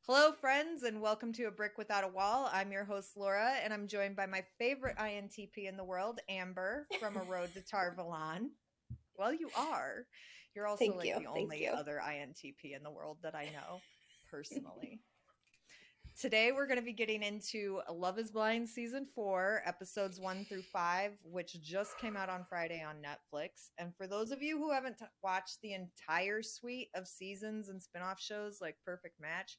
Hello, friends, and welcome to A Brick Without a Wall. I'm your host, Laura, and I'm joined by my favorite INTP in the world, Amber, from A Road to Tar Valon. Well, you are. You're also Thank like you. the Thank only you. other INTP in the world that I know personally. Today, we're going to be getting into Love is Blind Season 4, episodes 1 through 5, which just came out on Friday on Netflix. And for those of you who haven't watched the entire suite of seasons and spin off shows like Perfect Match,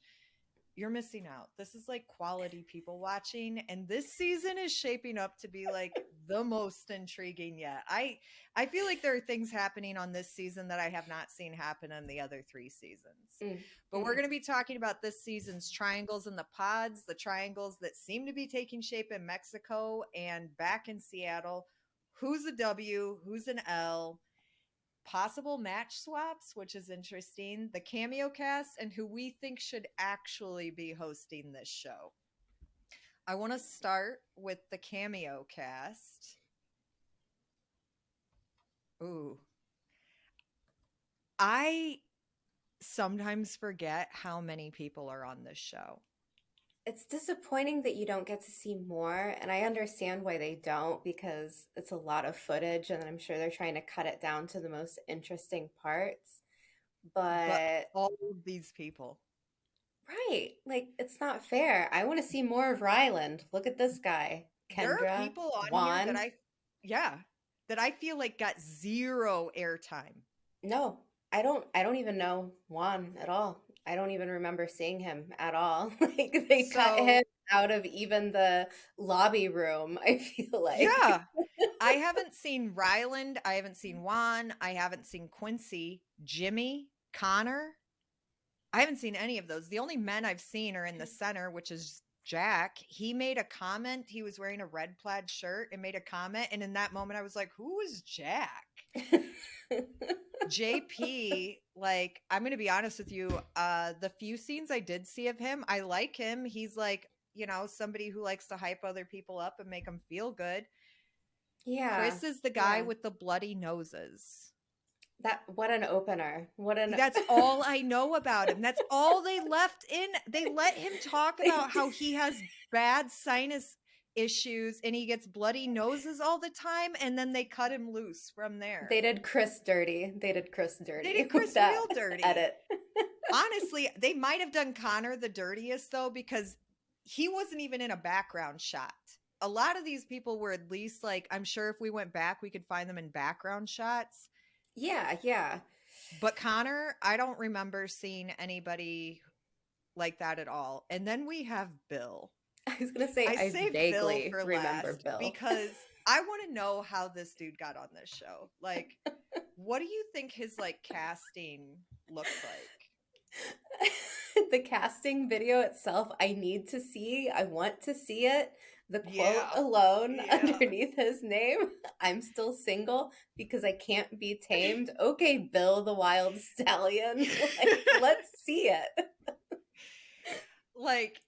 you're missing out. This is like quality people watching, and this season is shaping up to be like the most intriguing yet. I feel like there are things happening on this season that I have not seen happen in the other 3 seasons. Mm, But we're mm. going to be talking about this season's triangles in the pods, the triangles that seem to be taking shape in Mexico and back in Seattle. Who's a W, who's an L, possible match swaps, which is interesting, the cameo cast, and who we think should actually be hosting this show. I want to start with the cameo cast. Ooh. I sometimes forget how many people are on this show. It's disappointing that you don't get to see more, and I understand why they don't because it's a lot of footage, and I'm sure they're trying to cut it down to the most interesting parts. But But all of these people. right, like it's not fair. I want to see more of Ryland. Look at this guy, There are Kendra, people on here that Juan. yeah, that I feel like got zero airtime. No, I don't even know Juan at all. I don't even remember seeing him at all. Like they cut So, him out of even the lobby room, I feel like. yeah, I haven't seen Ryland. I haven't seen Juan. I haven't seen Quincy, Jimmy, Connor. I haven't seen any of those. The only men I've seen are in the center, which is Jack. He made a comment. He was wearing a red plaid shirt and made a comment. And in that moment, I was like, who is Jack? JP, like, I'm going to be honest with you. The few scenes I did see of him, I like him. He's like, somebody who likes to hype other people up and make them feel good. Yeah, Chris is the guy yeah. with the bloody noses. That what an opener. What an That's all I know about him. That's all they left in. They let him talk they, about how he has bad sinus issues and he gets bloody noses all the time, and then they cut him loose from there. they did Chris dirty. They did Chris They dirty did with Chris that real dirty. edit. Honestly, they might have done Connor the dirtiest though, because he wasn't even in a background shot. A lot of these people were at least like, I'm sure if we went back, we could find them in background shots. Yeah, yeah. But Connor, I don't remember seeing anybody like that at all. And then we have Bill. I was gonna say I I saved Bill vaguely for remember last Bill. because I want to know how this dude got on this show. Like, what do you think his like casting looked like? The casting video itself, I need to see. I want to see it. The quote Yeah. alone Yeah. underneath his name, I'm still single because I can't be tamed. Okay, Bill the Wild Stallion. Like, let's see it. Like,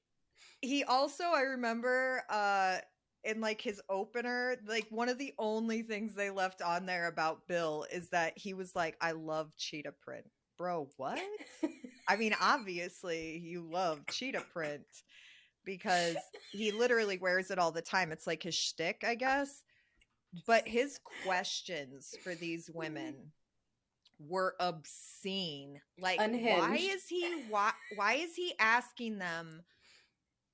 he also, I remember in like his opener, like one of the only things they left on there about Bill is that he was like, I love cheetah print. Bro, what? I mean, obviously you love cheetah print because he literally wears it all the time. It's like his shtick, I guess. But his questions for these women were obscene. Like, Unhinged. why is he asking them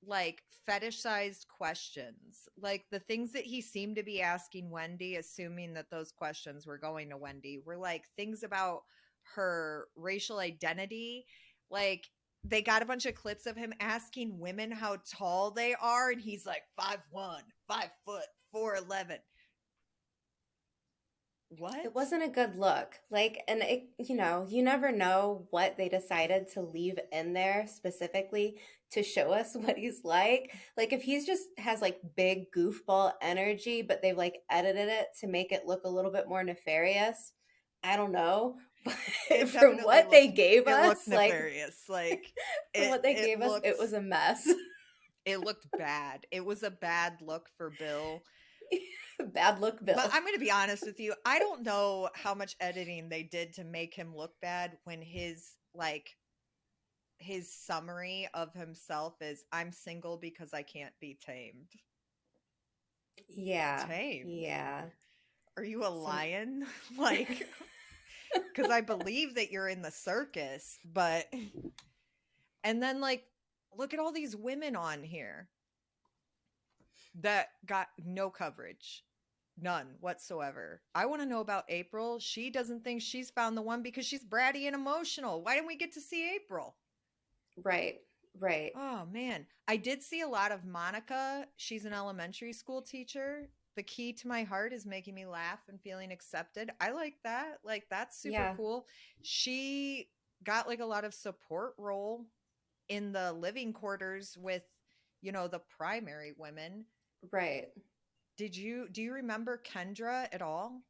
like fetishized questions? Like the things that he seemed to be asking Wendy, assuming that those questions were going to Wendy, were like things about her racial identity. Like they got a bunch of clips of him asking women how tall they are, and he's like 5'1", 5 foot, 4'11". It What? wasn't a good look. Like, and you never know what they decided to leave in there specifically to show us what he's like. Like, if he's just has like big goofball energy, but they've like edited it to make it look a little bit more nefarious, I don't know. But It from definitely what they looked gave it us, looked like, nefarious. Like from it what they it gave us, looked it was a mess. it looked bad. It was a bad look for Bill. Bad look, But Bill. I'm going to be honest with you. I don't know how much editing they did to make him look bad when his like his summary of himself is I'm single because I can't be tamed. Yeah. Tamed? Yeah. Are you a Some lion? Like, because I believe that you're in the circus, but. And then, like, look at all these women on here that got no coverage. None whatsoever. I want to know about April. She doesn't think she's found the one because she's bratty and emotional. Why didn't we get to see April? right. Right. Oh man, I did see a lot of Monica. She's an elementary school teacher. The key to my heart is making me laugh and feeling accepted. I like that. Like that's super Yeah. cool. She got like a lot of support role in the living quarters with, the primary women. Right. Do you remember Kendra at all?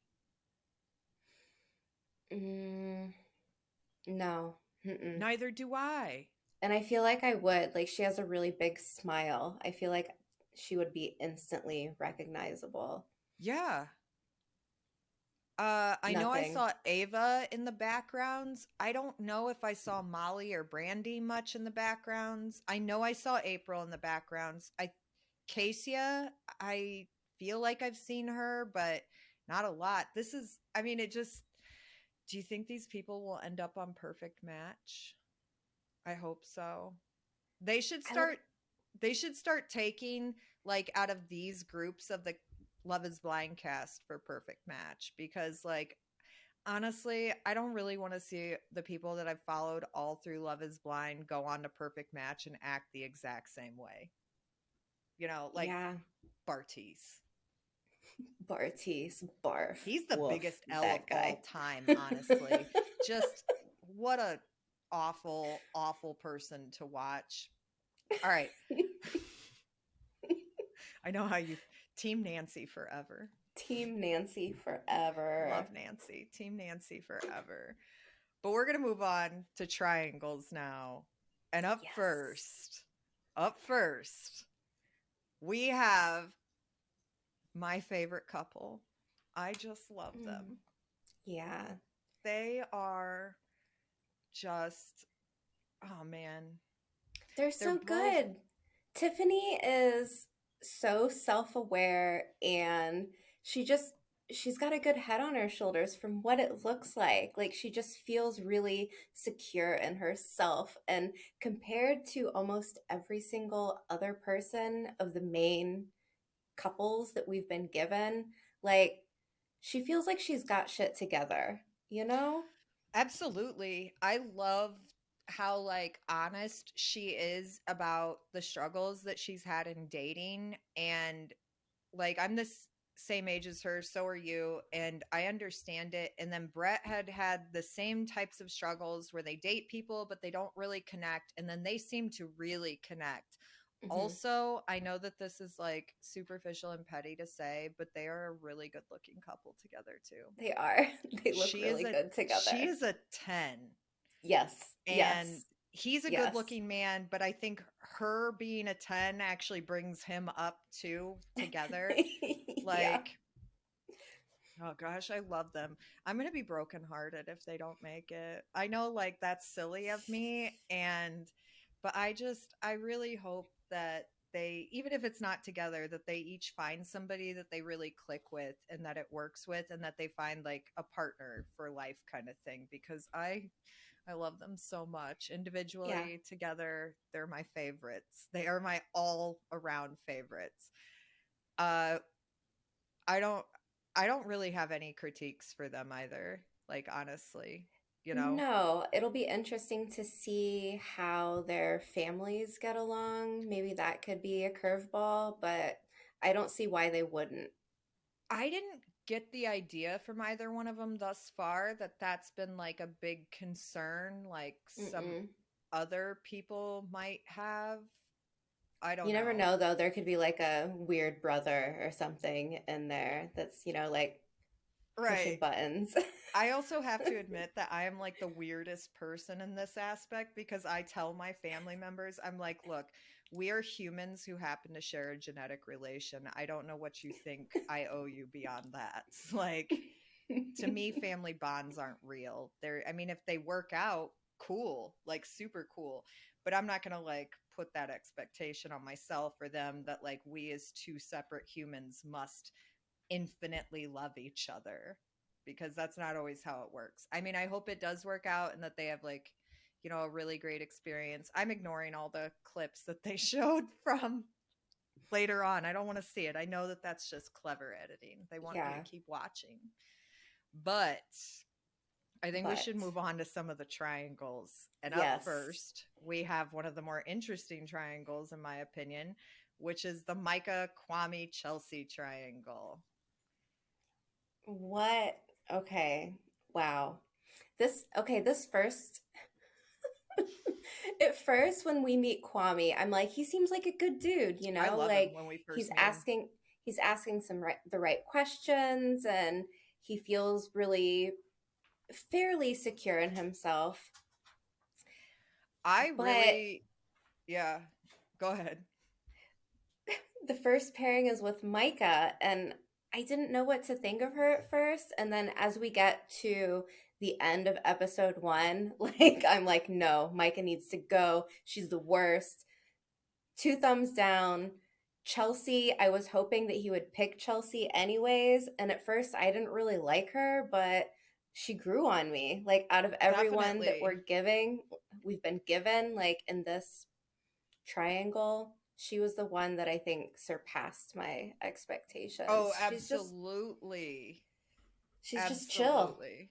Mm, no. Mm-mm. Neither do I. And I feel like I would. Like she has a really big smile. I feel like she would be instantly recognizable. Yeah. I know I Nothing. saw Ava in the backgrounds. I don't know if I saw Molly or Brandy much in the backgrounds. I know I saw April in the backgrounds. Cassia, I feel like I've seen her, but not a lot. I mean, do you think these people will end up on Perfect Match? I hope so. They should I look start they should start taking like out of these groups of the Love is Blind cast for Perfect Match because like honestly, I don't really want to see the people that I've followed all through Love is Blind go on to Perfect Match and act the exact same way. Like yeah. Bartiz. Bartiz, barf, He's the woof, biggest L of that all guy. time, honestly. Just what a awful, awful person to watch. All right. I know how you Team Nancy forever. Team Nancy forever. Love Nancy. Team Nancy forever. But we're going to move on to triangles now. And Yes. up first, we have my favorite couple. I just love Mm, them. yeah. They are just, oh man, They're they're so both good. Tiffany is so self-aware and she just she's got a good head on her shoulders from what it looks like. Like she just feels really secure in herself and compared to almost every single other person of the main couples that we've been given, like she feels like she's got shit together, you know? absolutely. I love how like honest she is about the struggles that she's had in dating and like I'm this same age as her, so are you, and I understand it. And then Brett had the same types of struggles where they date people but they don't really connect, and then they seem to really connect. Hmm. Also, I know that this is like superficial and petty to say, but they are a really good looking couple together too. They are. They look She is really a good she together. is a 10 Yes, and yes, he's a good yes. looking man, but I think her being a 10 actually brings him up too together. Yeah. Like, oh gosh, I love them. I'm going to be brokenhearted if they don't make it. I know like that's silly of me but I really hope that they, even if it's not together, that they each find somebody that they really click with and that it works with and that they find like a partner for life kind of thing because I love them so much. Yeah. Individually, together, they're my favorites. They are my all around favorites. Uh I don't I don't really have any critiques for them either. Like honestly, you know. No, it'll be interesting to see how their families get along. Maybe that could be a curveball, but I don't see why they wouldn't. I didn't get the idea from either one of them thus far that that's been like a big concern like some Mm-mm. other people might have. I don't You never know. know, though. There could be like a weird brother or something in there that's, like pushing Right. buttons. I also have to admit that I am like the weirdest person in this aspect because I tell my family members, I'm like, look, we are humans who happen to share a genetic relation. I don't know what you think I owe you beyond that. Like, to me, family bonds aren't real. I mean, if they work out, cool, like super cool. But I'm not gonna like put that expectation on myself or them that like we as two separate humans must infinitely love each other, because that's not always how it works. I mean, I hope it does work out and that they have like, a really great experience. I'm ignoring all the clips that they showed from later on. I don't want to see it. I know that that's just clever editing. They want me to Yeah, keep watching. But I think we but should move on to some of the triangles. And up yes. first, we have one of the more interesting triangles, in my opinion, which is the Micah Kwame Chelsea triangle. What? Okay. Wow. This first, at first, when we meet Kwame, I'm like, he seems like a good dude, I love him like when we he's first meet him. asking, he's asking the right questions, and he feels really fairly secure in himself. I But really, yeah, go ahead. the first pairing is with Micah, and I didn't know what to think of her at first. And then as we get to the end of episode one, like I'm like, no, Micah needs to go. She's the worst. Two thumbs down. Chelsea, I was hoping that he would pick Chelsea anyways. And at first I didn't really like her, but she grew on me. Like out of everyone that Definitely. we've been given, like in this triangle, she was the one that I think surpassed my Oh, expectations. absolutely. She's just chill. Absolutely.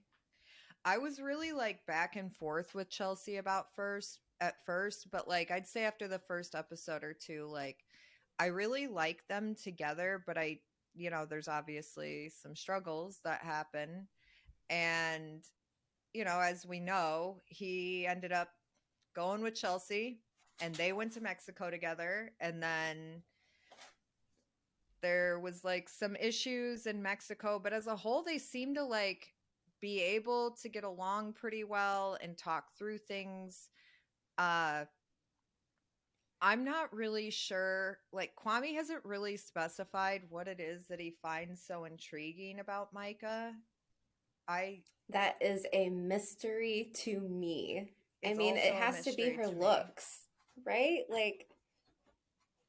I was really like back and forth with Chelsea about first at first, but like I'd say after the first episode or two, like I really like them together, but there's obviously some struggles that happen. And, as we know, he ended up going with Chelsea and they went to Mexico together. And then there was like some issues in Mexico, but as a whole, they seem to like be able to get along pretty well and talk through things. Uh, I'm not really sure. Like, Kwame hasn't really specified what it is that he finds so intriguing about Micah. I, That is a mystery to me. I it's mean, it also a has to be mystery her to me. looks, right? Like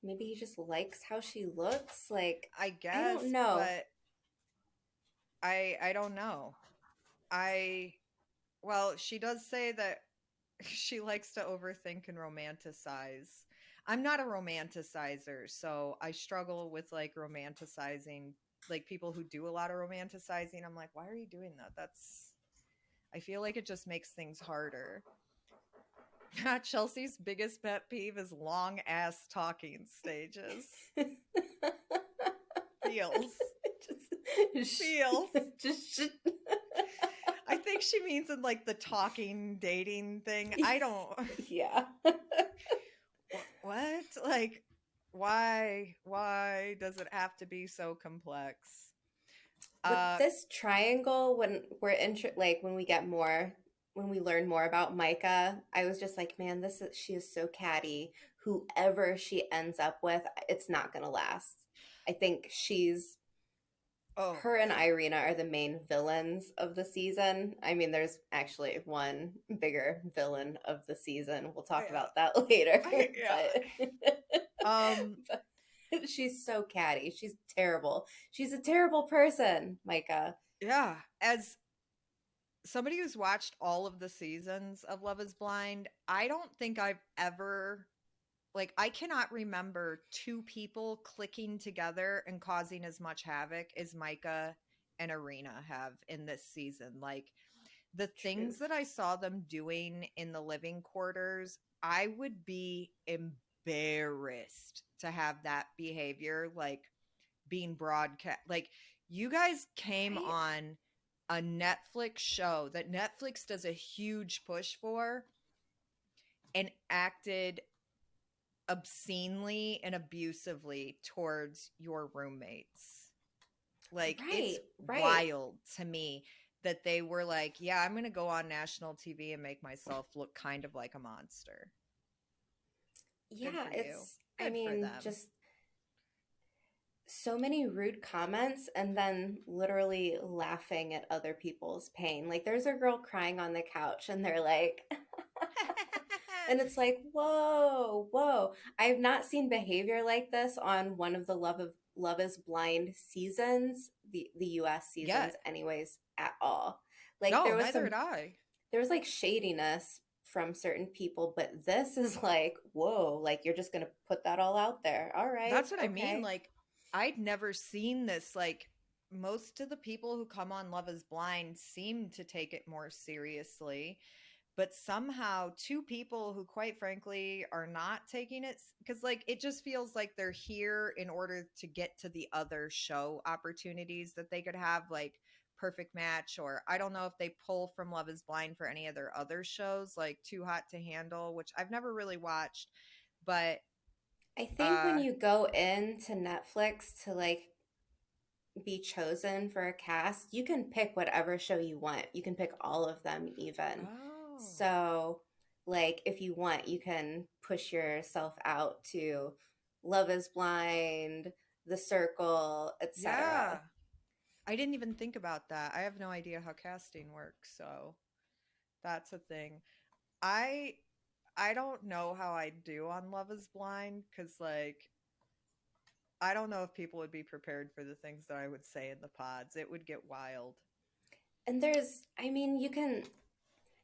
maybe he just likes how she looks. Like I I don't guess, know. but I don't know. I Well, she does say that she likes to overthink and romanticize. I'm not a romanticizer, so I struggle with like romanticizing, like people who do a lot of romanticizing. I'm like, why are you doing that? I feel like it just makes things harder. Chelsea's biggest pet peeve is long ass talking stages. Feels. just, Feels. just I think she means in like the talking dating thing. I don't. yeah. What? Like, why does it have to be so complex? With Uh this triangle, when like when we get more, when we learn more about Micah, I was just like, man, she is so catty. Whoever she ends up with, it's not gonna last. I think oh, her and Irina are the main villains of the season. I mean, there's actually one bigger villain of the season. We'll talk yeah. about that later. Yeah. but, Um but she's so catty. She's terrible. She's a terrible person, Micah. yeah, as somebody who's watched all of the seasons of Love is Blind, I don't think I've ever, like, I cannot remember two people clicking together and causing as much havoc as Micah and Arena have in this season. Like, the things Truth. that I saw them doing in the living quarters, I would be embarrassed to have that behavior like being broadcast. Like, you guys came Right? on a Netflix show that Netflix does a huge push for and acted obscenely and abusively towards your roommates. Like, it's Right, right. wild to me that they were like, yeah, I'm going to go on national TV and make myself look kind of like a monster. Good Yeah, for you. I Good for mean, them. just so many rude comments and then literally laughing at other people's pain. Like, there's a girl crying on the couch, and they're like, And it's like, whoa, whoa. I have not seen behavior like this on one of the Love is Blind seasons, the US seasons Yet. anyways, at all. Like No, neither had I. there was like shadiness from certain people, but this is like, whoa, like you're just gonna put that all out there. All right, That's what I mean. okay. Like, I'd never seen this. Like, most of the people who come on Love is Blind seem to take it more seriously. But somehow, two people who, quite frankly, are not taking it because, like, it just feels like they're here in order to get to the other show opportunities that they could have, like Perfect Match, or I don't know if they pull from Love is Blind for any of their other shows, like Too Hot to Handle, which I've never really watched. But I think when uh you go into Netflix to like be chosen for a cast, you can pick whatever show you want. You can pick all of them even. oh, So, like if you want, you can push yourself out to Love is Blind, The Circle, yeah. etc. I didn't even think about that. I have no idea how casting works, so that's a thing. I I don't know how I do on Love is Blind cuz like I don't know if people would be prepared for the things that I would say in the pods. It would get wild. And I mean, you can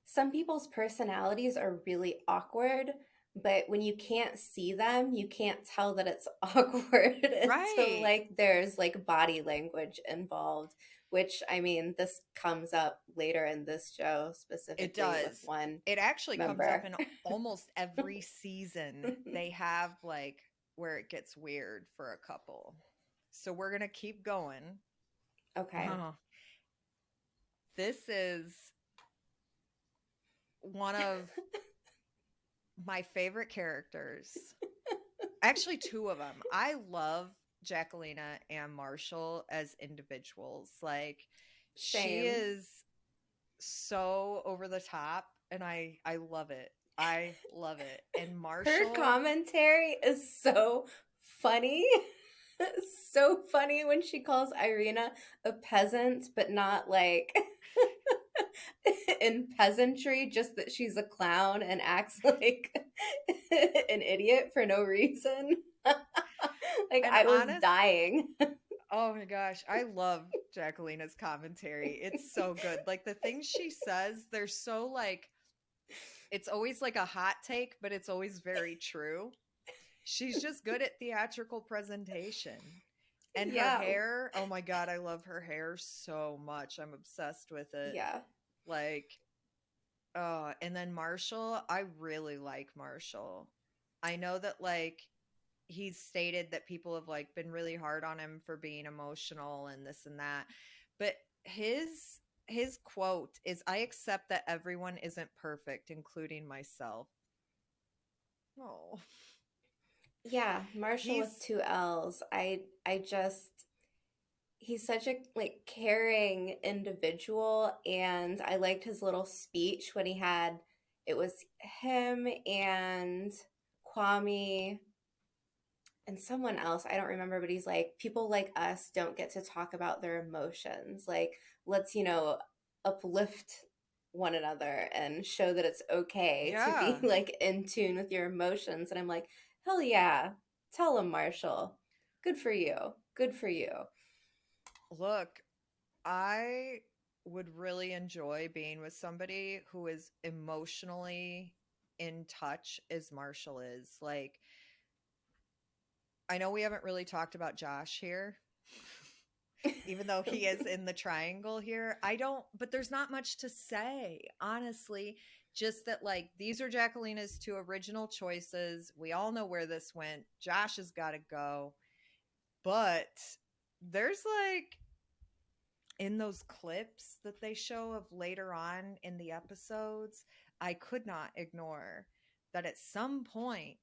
some people's personalities are really awkward, but when you can't see them, you can't tell that it's awkward until Right. like there's like body language involved, which I mean, this comes up later in this show It specifically with does. one It actually comes up member. in almost every season. They have like where it gets weird for a couple. So we're going to keep going. Okay. This is one of my favorite characters. Actually, two of them. I love Jacquelina and Marshall as individuals. Like, she Same. is so over the top, and I love it. I love it. And Her Marshall, commentary is so funny. So funny when she calls Irina a peasant, but not like in peasantry, just that she's a clown and acts like an idiot for no reason. Like and I was honest, dying. oh my gosh, I love Jacquelina's commentary. It's so good. Like the things she says, they're so like it's always like a hot take, but it's always very true. She's just good at theatrical presentation. And her Yeah. hair, oh my god, I love her hair so much. I'm obsessed with it. Yeah. Like, and then Marshall, I really like Marshall. I know that like he's stated that people have like been really hard on him for being emotional and this and that. But his quote is I accept that everyone isn't perfect, including myself. Oh. Yeah, Marshall with He's two L's. I just he's such a like caring individual, and I liked his little speech when he had it was him and Kwame and someone else, I don't remember, but he's like, people like us don't get to talk about their emotions. Like, let's, uplift one another and show that it's okay to be yeah. like in tune with your emotions. And I'm like, hell yeah, tell him, Marshall. Good for you. Good for you. Look, I would really enjoy being with somebody who is emotionally in touch as Marshall is. Like, I know we haven't really talked about Josh here, even though he is in the triangle here. I don't, but there's not much to say, honestly. Just that, like, these are Jacquelina's two original choices. We all know where this went. Josh has got to go. But there's like in those clips that they show of later on in the episodes, I could not ignore that at some point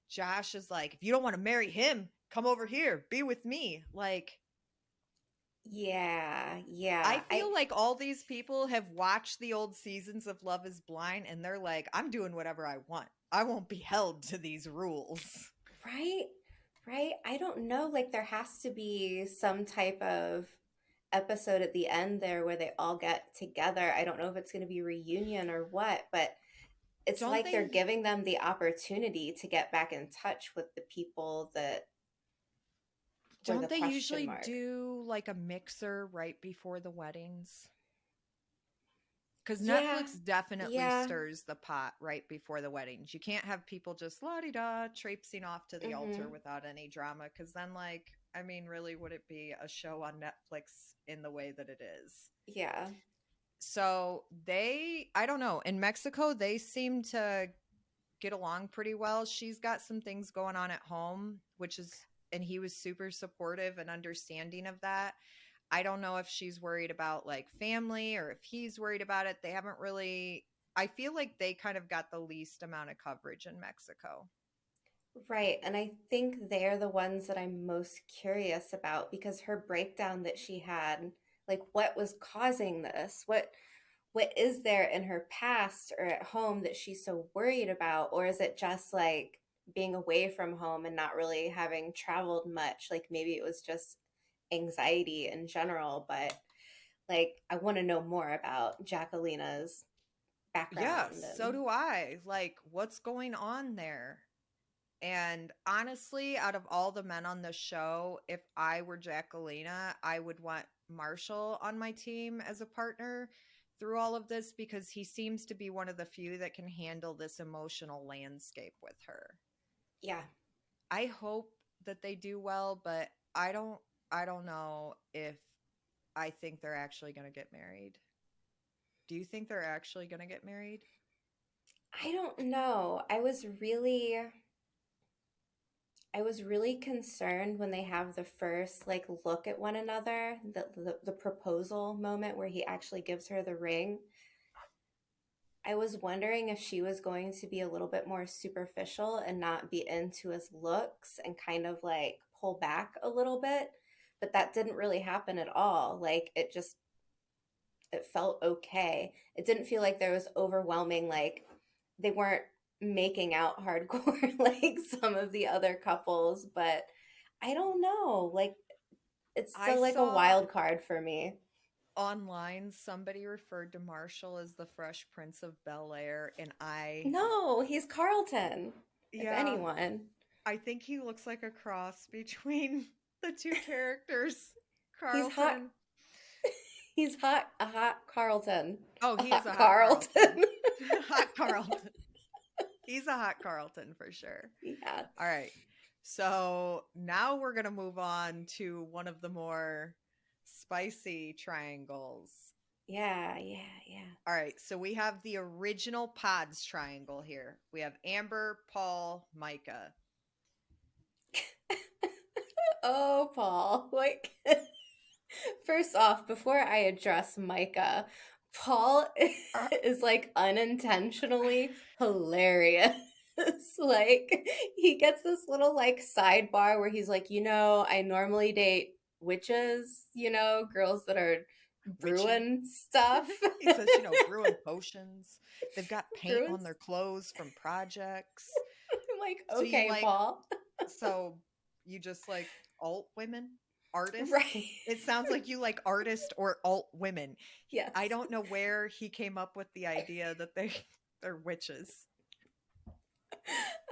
Josh is like, if you don't want to marry him, come over here, be with me. Like, Yeah, I yeah. feel like all these people have watched the old seasons of Love is Blind and they're like, I'm doing whatever I want. I won't be held to these rules. Right, right. I don't know. Like, there has to be some type of episode at the end there where they all get together. I don't know if it's going to be reunion or what, but it's Don't like they're they giving them the opportunity to get back in touch with the people that were the don't they question usually mark. do like a mixer right before the weddings? Because Yeah, Netflix definitely yeah. stirs the pot right before the weddings. You can't have people just la di da traipsing off to the altar Hmm. without any drama. Because then, like, I mean, really, would it be a show on Netflix in the way that it is? Yeah. So I don't know. In Mexico, they seem to get along pretty well. She's got some things going on at home, and he was super supportive and understanding of that. I don't know if she's worried about like family or if he's worried about it. They haven't really, I feel like they kind of got the least amount of coverage in Mexico. Right. And I think they're the ones that I'm most curious about because her breakdown that she had, like what was causing this? What is there in her past or at home that she's so worried about? Or is it just like being away from home and not really having traveled much? Like maybe it was just anxiety in general, but like I want to know more about Jacquelina's Yeah, background so and do I. Like, what's going on there? And honestly, out of all the men on the show, if I were Jacquelina, I would want Marshall on my team as a partner through all of this because he seems to be one of the few that can handle this emotional landscape with her. yeah. I hope that they do well, but I don't know if I think they're actually going to get married. Do you think they're actually going to get married? I don't know. I was really concerned when they have the first like look at one another, the proposal moment where he actually gives her the ring. I was wondering if she was going to be a little bit more superficial and not be into his looks and kind of like pull back a little bit, but that didn't really happen at all. Like it felt okay. It didn't feel like there was overwhelming like they weren't making out hardcore like some of the other couples, but I don't know. Like it's I still like a saw wild card for me. online somebody referred to Marshall as the Fresh Prince of Bel-Air, and No, he's Carlton, if yeah, anyone. I think he looks like a cross between the two characters. He's hot. Carlton. He's hot. A hot Carlton. Oh, A he is hot a hot Carlton. Carlton. Hot Carlton. He's a hot Carlton for sure. Yeah. All right. So now we're going to move on to one of the more spicy triangles. Yeah, yeah, yeah. All right. So we have the original Pods triangle here. We have Amber, Paul, Micah. Oh, Paul. Like first off, before I address Micah, Paul is like unintentionally hilarious. Like he gets this little like sidebar where he's like, I normally date witches, girls that are Witchy. brewing stuff. He says, brewing potions. They've got paint Brewing. on their clothes from projects. I'm like, I'm So you okay, like Paul. So you just like alt women, artists? Right. It sounds like you like artist or alt women. Yes. I don't know where he came up with the idea that they're witches.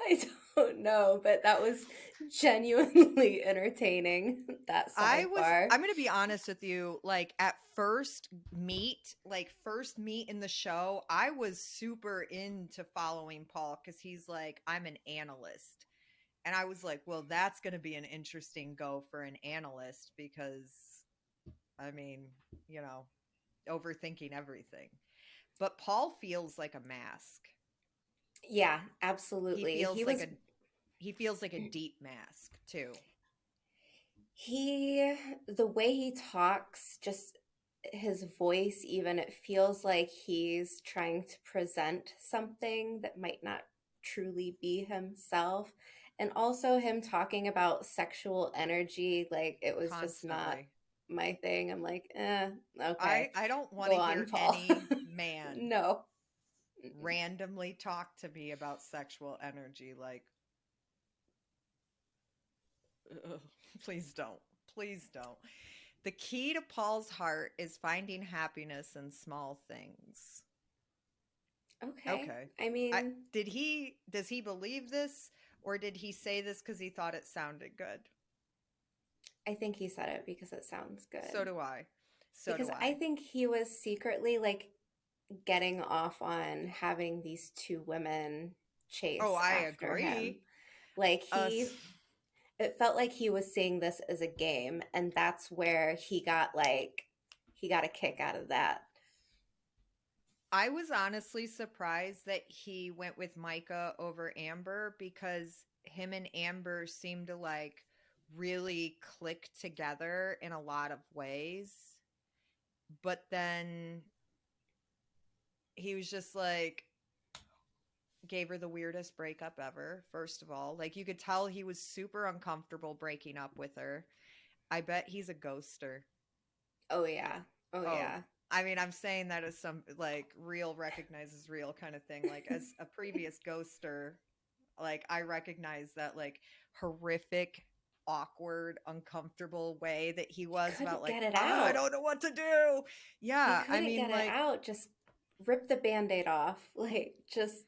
I don't know, but that was genuinely entertaining, that sidebar. I'm going to be honest with you, like at first meet in the show, I was super into following Paul cuz he's like I'm an analyst. And I was like, well, that's going to be an interesting go for an analyst because I mean, you know, overthinking everything. But Paul feels like a mask. Yeah, He absolutely. feels like a he feels like a deep mask too. The way he talks, just his voice, even, it feels like he's trying to present something that might not truly be himself. And also him talking about sexual energy, like it was just not Constantly. my thing. I'm like, okay, I don't want go to on, hear Paul. any man No. Mm-mm. randomly talk to me about sexual energy like ugh, please don't. Please don't. The key to Paul's heart is finding happiness in small things. Okay. Okay. I I mean, does he believe this, or did he say this because he thought it sounded good? I think he said it because it sounds So good. do I. So Because do I I. think he was secretly like getting off on having these two women Oh, chase I after him. agree. Like Us. it felt like he was seeing this as a game, and that's where he got a kick out of that. I was honestly surprised that he went with Micah over Amber because him and Amber seemed to like really click together in a lot of ways. But then he was just like, gave her the weirdest breakup ever, first of all. Like, you could tell he was super uncomfortable breaking up with her. I bet he's a ghoster. Oh yeah. Oh Oh, yeah. I mean, I'm saying that as some like real recognizes real kind of thing. Like, as a previous ghoster, like, I recognize that like horrific, awkward, uncomfortable way that he He was about couldn't like, get it oh, I out. don't know what to do. He Yeah, I couldn't mean, get it like, out. Just rip the band-aid off. Like just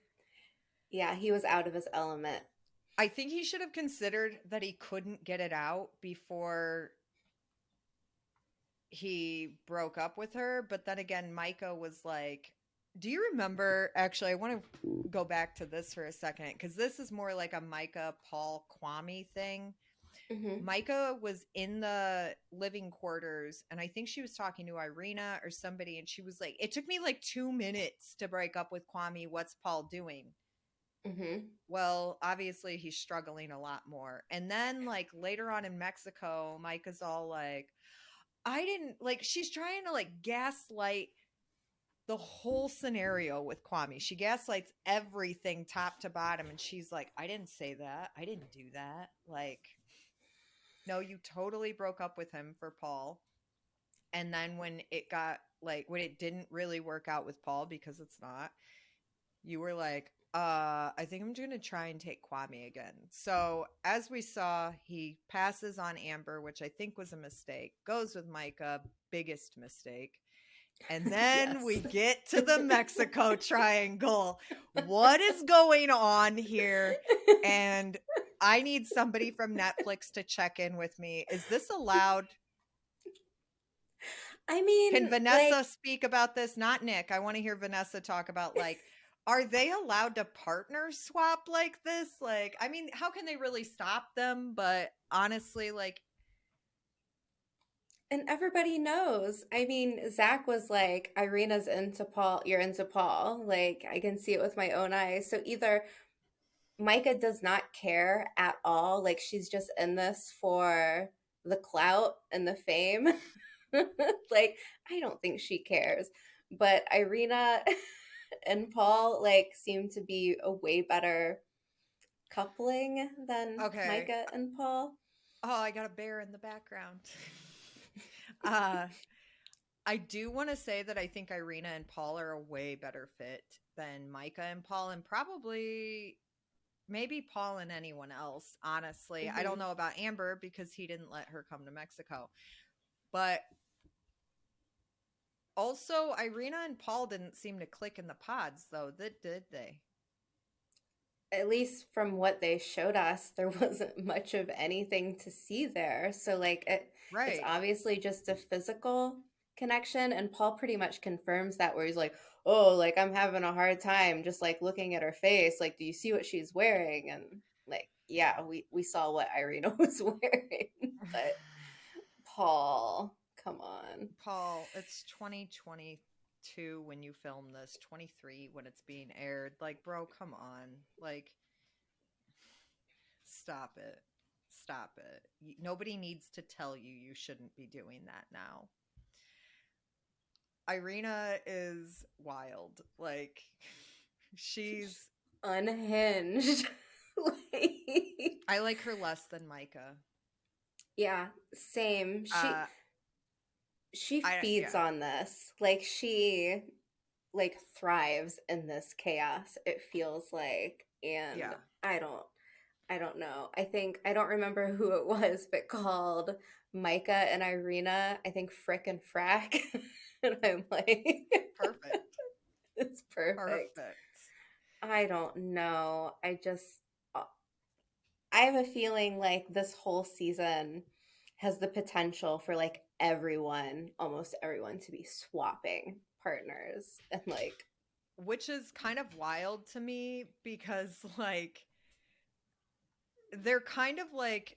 yeah, he was out of his element. I think he should have considered that he couldn't get it out before he broke up with her. But then again, Micah was like, do you remember? Actually, I want to go back to this for a second because this is more like a Micah Paul Kwame thing. Hmm. Micah was in the living quarters, and I think she was talking to Irina or somebody, and she was like, it took me like 2 minutes to break up with Kwame. What's Paul doing? Hmm. Well, obviously he's struggling a lot more. And then like later on in Mexico, Micah's all like, I didn't like she's trying to like gaslight the whole scenario with Kwame. She gaslights everything top to bottom and she's like, I didn't say that. I didn't do that. Like, no, you totally broke up with him for Paul. And then when it got like when it didn't really work out with Paul because it's not, you were like, I think I'm going to try and take Kwame again. So, as we saw, he passes on Amber, which I think was a mistake, goes with Micah, biggest mistake. And then Yes. we get to the Mexico Triangle. What is going on here? And I need somebody from Netflix to check in with me. Is this allowed? I Can mean, Vanessa like, speak about this? Not Nick. I want to hear Vanessa talk about like, are they allowed to partner swap like this? Like, I mean, how can they really stop them? But honestly, like, and everybody knows. I mean, Zach was like, Irina's into Paul, you're into Paul. Like, I can see it with my own eyes. So either Micah does not care at all. Like, she's just in this for the clout and the fame. Like, I don't think she cares. But Irina and Paul, like, seem to be a way better coupling than okay. Micah and Paul. Oh, I got a bear in the background. uh, I do want to say that I think Irina and Paul are a way better fit than Micah and Paul, and probably maybe Paul and anyone else, honestly. I don't Hmm. know about Amber because he didn't let her come to Mexico. But also, Irina and Paul didn't seem to click in the pods, though, did they? At least from what they showed us, there wasn't much of anything to see there. So like it's Right. obviously just a physical connection, and Paul pretty much confirms that where he's like, "Oh, like I'm having a hard time just like looking at her face. Like, do you see what she's wearing?" And like, yeah, we saw what Irina was wearing, but Paul, come on. Paul, it's 2022 when you film this, 23 when it's being aired. Like, bro, come on. Like, stop it. Stop it. Nobody needs to tell you you shouldn't be doing that now. Irina is wild. Like, she's. Unhinged. Like, I like her less than Micah. yeah, same. Uh, She feeds yeah. on this. Like she like thrives in this chaos, it feels like. And Yeah. I don't know. I think I don't remember who it was, but called Micah and Irina, I think Frick and Frack. And I'm like Perfect. It's perfect. Perfect. I don't know. Uh, I have a feeling like this whole season has the potential for like everyone, almost everyone, to be swapping partners and like, Which is kind of wild to me because, like, they're kind of like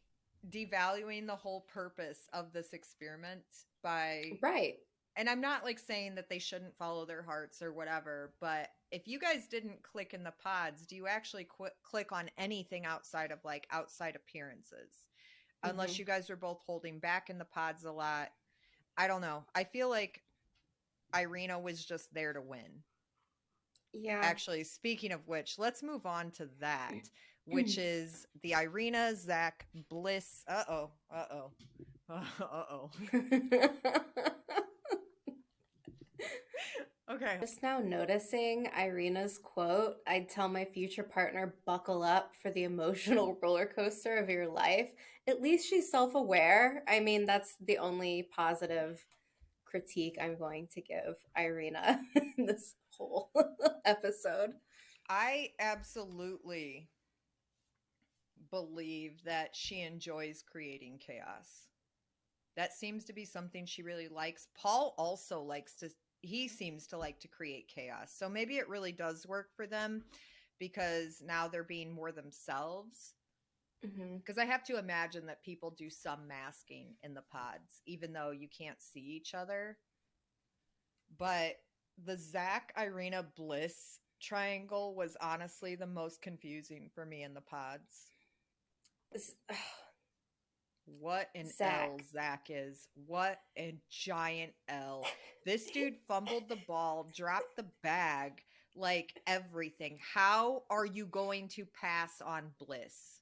devaluing the whole purpose of this experiment by, right. and I'm not like saying that they shouldn't follow their hearts or whatever, but if you guys didn't click in the pods, do you actually click on anything outside of like outside appearances? Unless Hmm. you guys are both holding back in the pods a lot. I don't know. I feel like Irina was just there to win. Yeah. Actually, speaking of which, let's move on to that, which is the Irina Zach Bliss. Uh oh. Uh oh. Uh oh. Okay. Just now noticing Irina's quote, I'd tell my future partner, buckle up for the emotional roller coaster of your life. At least she's self aware. I mean, that's the only positive critique I'm going to give Irina in this whole episode. I absolutely believe that she enjoys creating chaos. That seems to be something she really likes. Paul also likes to, he seems to like to create chaos. So maybe it really does work for them because now they're being more themselves. Hmm. Because I have to imagine that people do some masking in the pods, even though you can't see each other. But the Zach Irina Bliss triangle was honestly the most confusing for me in the pods. What an L Zach. Zach is. What a giant L. This dude fumbled the ball, dropped the bag, like everything. How are you going to pass on Bliss?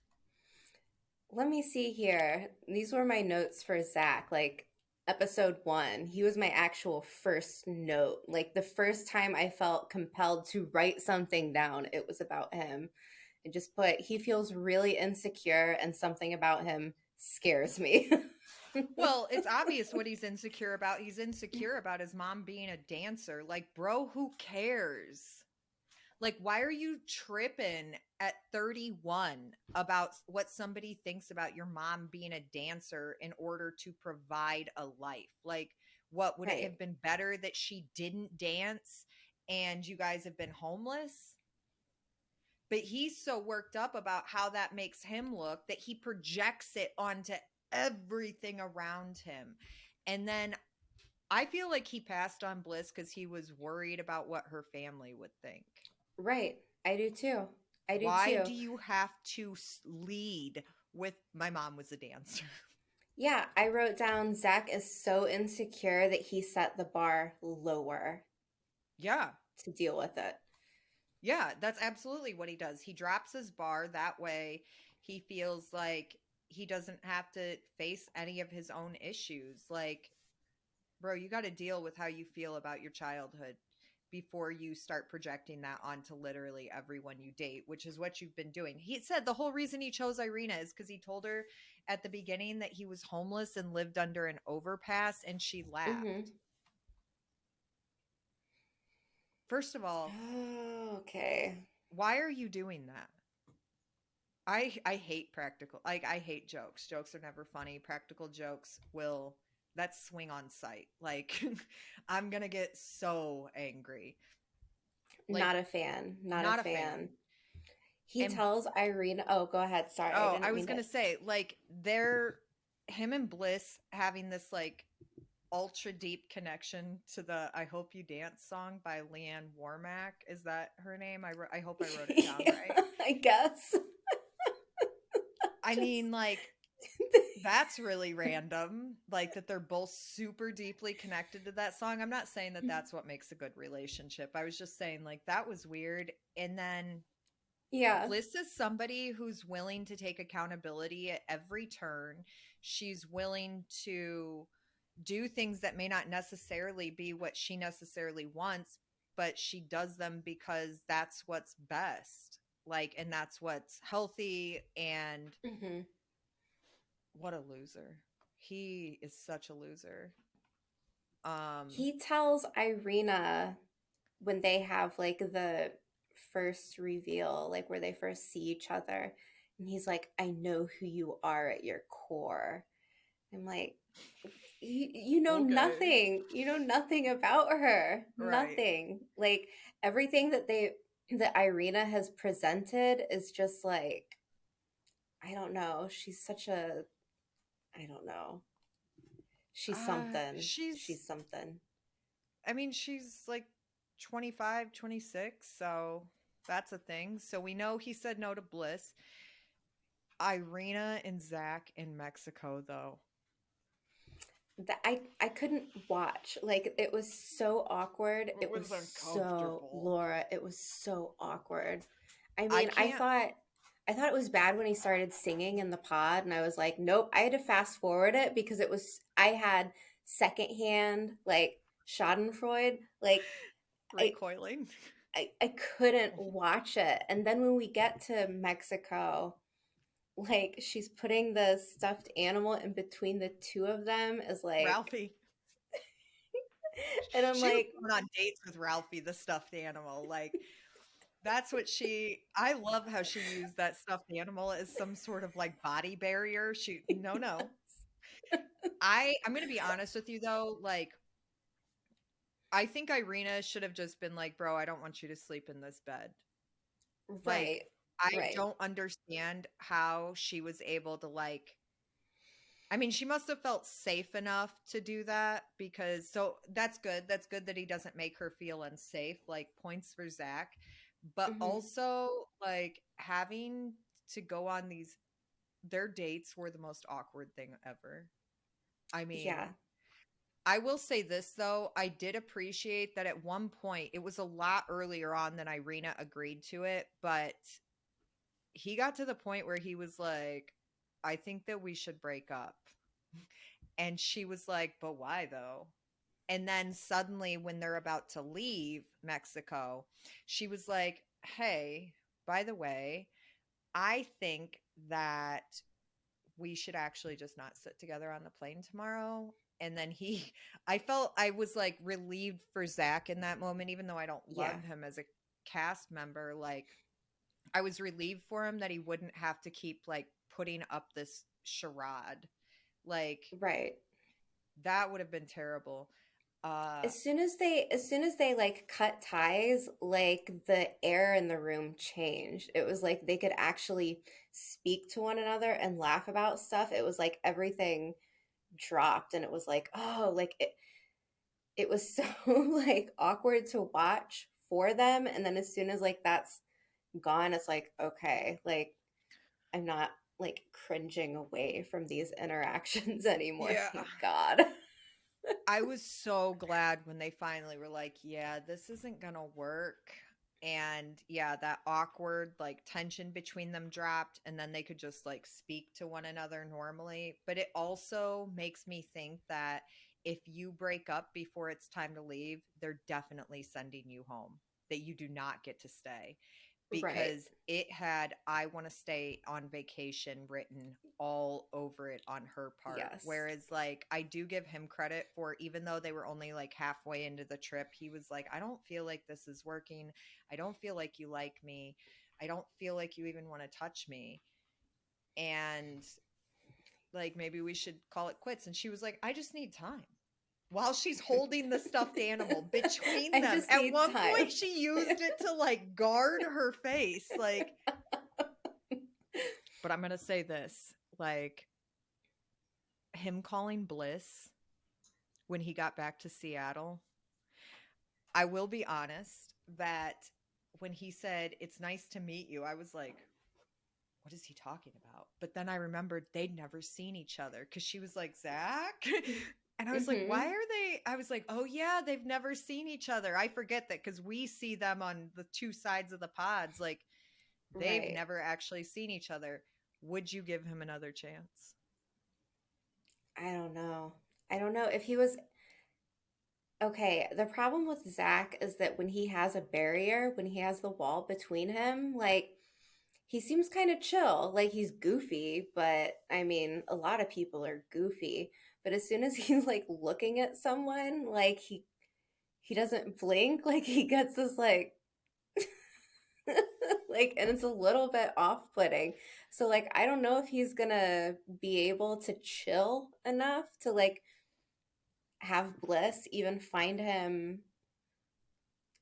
Let me see here. These were my notes for Zach. Like episode one, he was my actual first note. Like the first time I felt compelled to write something down, it was about him. I just put, he feels really insecure and something about him scares me. Well, it's obvious what he's insecure about. He's insecure about his mom being a dancer. Like, bro, who cares? Like, why are you tripping at 31 about what somebody thinks about your mom being a dancer in order to provide a life? Like, what would it Right. have been better that she didn't dance and you guys have been homeless? But he's so worked up about how that makes him look that he projects it onto everything around him. And then I feel like he passed on Bliss because he was worried about what her family would think. Right. I do too. I do Why too. do you have to lead with my mom was a dancer? Yeah, I wrote down Zach is so insecure that he set the bar lower Yeah. to deal with it. Yeah, that's absolutely what he does. He drops his bar that way. He feels like he doesn't have to face any of his own issues. Like, bro, you got to deal with how you feel about your childhood before you start projecting that onto literally everyone you date, which is what you've been doing. He said the whole reason he chose Irina is because he told her at the beginning that he was homeless and lived under an overpass, and she Hmm. laughed. First of all, Okay. why are you doing that? I hate practical, like I hate jokes. Jokes are never funny. Practical jokes will, that's swing on sight. Like I'm gonna get so angry. Like Not a fan. Not a not a fan. fan. He And tells Irina, oh, go ahead. Sorry, I oh, I didn't was mean to. gonna say, like, they're him and Bliss having this like ultra deep connection to the "I Hope You Dance" song by Leanne Warmack. Is that her name? I hope I wrote it down Yeah, right. I guess. I Just mean, like, that's really random. Like that they're both super deeply connected to that song. I'm not saying that that's what makes a good relationship. I was just saying like that was weird. And then yeah. Bliss is somebody who's willing to take accountability at every turn. She's willing to do things that may not necessarily be what she necessarily wants, but she does them because that's what's best. Like, and that's what's healthy. And Hmm. what a loser. He is such a loser. Um, He tells Irina. when they have like the first reveal, like where they first see each other, and he's like, I know who you are at your core. I'm like, you know Okay. nothing. You know nothing about her. Right. Nothing. Like everything that Irina has presented is just like, I don't know. She's such a, I don't know. She's something. She's She's something. I mean, she's like 25, 26, so that's a thing. So we know he said no to Bliss. Irina and Zach in Mexico, though. That I couldn't watch. Like it was so awkward. It It was was so uncomfortable. Laura, it was so awkward. I I mean, can't. I thought it was bad when he started singing in the pod and I was like, nope, I had to fast forward it because it was I had secondhand like Schadenfreude. Like I Recoiling. I couldn't watch it. And then when we get to Mexico, like she's putting the stuffed animal in between the two of them is like, Ralphie. and I'm She was like, going on dates with Ralphie, the stuffed animal. Like, that's what I love how she used that stuffed animal as some sort of like body barrier. No, no. I'm going to be honest with you though. Like, I think Irina should have just been like, bro, I don't want you to sleep in this bed. Like, right, I right. don't understand how she was able to like I mean, she must have felt safe enough to do that because so that's good. That's good that he doesn't make her feel unsafe, like points for Zach. But Hmm. also like having to go on their dates were the most awkward thing ever. I Yeah, mean, I will say this though, I did appreciate that at one point it was a lot earlier on than Irina agreed to it, but he got to the point where he was like, I think that we should break up. And she was like, but why though? And then suddenly, when they're about to leave Mexico, she was like, hey, by the way, I think that we should actually just not sit together on the plane tomorrow. And then I was like relieved for Zach in that moment, even though I don't yeah, love him as a cast member. Like, I was relieved for him that he wouldn't have to keep like putting up this charade. Like, right. that would have been terrible. Uh, As soon as they like cut ties, like the air in the room changed. It was like they could actually speak to one another and laugh about stuff. It was like everything dropped and it was like, oh, like it was so like awkward to watch for them. And then as soon as like that's gone, it's like, okay, like I'm not like cringing away from these interactions anymore. yeah. Thank God. I was so glad when they finally were like, yeah, this isn't going to work. And yeah, that awkward like tension between them dropped and then they could just like speak to one another normally. But it also makes me think that if you break up before it's time to leave, they're definitely sending you home, that you do not get to stay Right. because it had I want to stay on vacation written all over it on her part. Yes. Whereas, like, I do give him credit for even though they were only like halfway into the trip, he was like, I don't feel like this is working. I don't feel like you like me. I don't feel like you even want to touch me. And like, maybe we should call it quits. And she was like, I just need time while she's holding the stuffed animal between I them. just At need one time. point, she used it to like guard her face. Like, but I'm going to say this like, him calling Bliss when he got back to Seattle, I will be honest that when he said, it's nice to meet you, I was like, what is he talking about? But then I remembered they'd never seen each other because she was like, Zach? And I was like, why Hmm. are they? I was like, oh, yeah, they've never seen each other. I forget that because we see them on the two sides of the pods. Like, they've Right. never actually seen each other. Would you give him another chance? I don't know. I don't know if he was okay. The problem with Zach is that when he has a barrier, when he has the wall between him, like he seems kind of chill. Like he's goofy, but I mean, a lot of people are goofy. But as soon as he's like looking at someone, like he doesn't blink. Like he gets this like like, and it's a little bit off-putting. So like I don't know if he's gonna be able to chill enough to like have Bliss even find him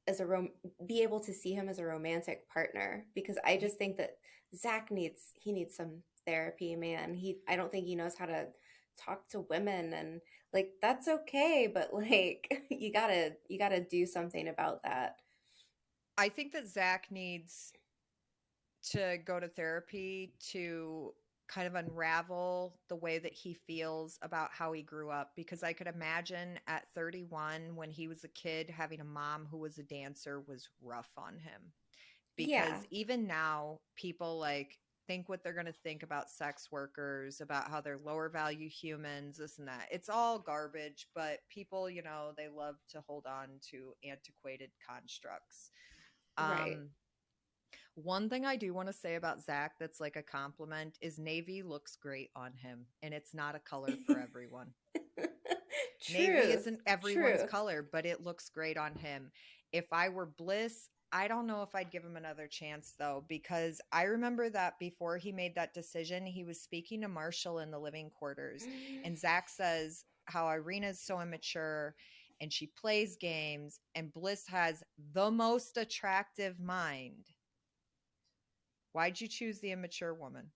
as a be able to see him as a romantic partner, because I just think that Zach needs some therapy, man. I don't think he knows how to talk to women, and like that's okay, but like you gotta do something about that. I think that Zach needs to go to therapy to kind of unravel the way that he feels about how he grew up, because I could imagine at 31 when he was a kid having a mom who was a dancer was rough on him, Yeah, because even now people like think what they're going to think about sex workers, about how they're lower value humans, this and that. It's all garbage, but people, they love to hold on to antiquated constructs. right. um One thing I do want to say about Zach that's like a compliment is navy looks great on him, and it's not a color for everyone. Navy Truth, isn't everyone's truth. color, but it looks great on him. If I were Bliss, I don't know if I'd give him another chance though, because I remember that before he made that decision, he was speaking to Marshall in the living quarters, and Zach says how Irina's so immature and she plays games, and Bliss has the most attractive mind. Why'd you choose the immature woman?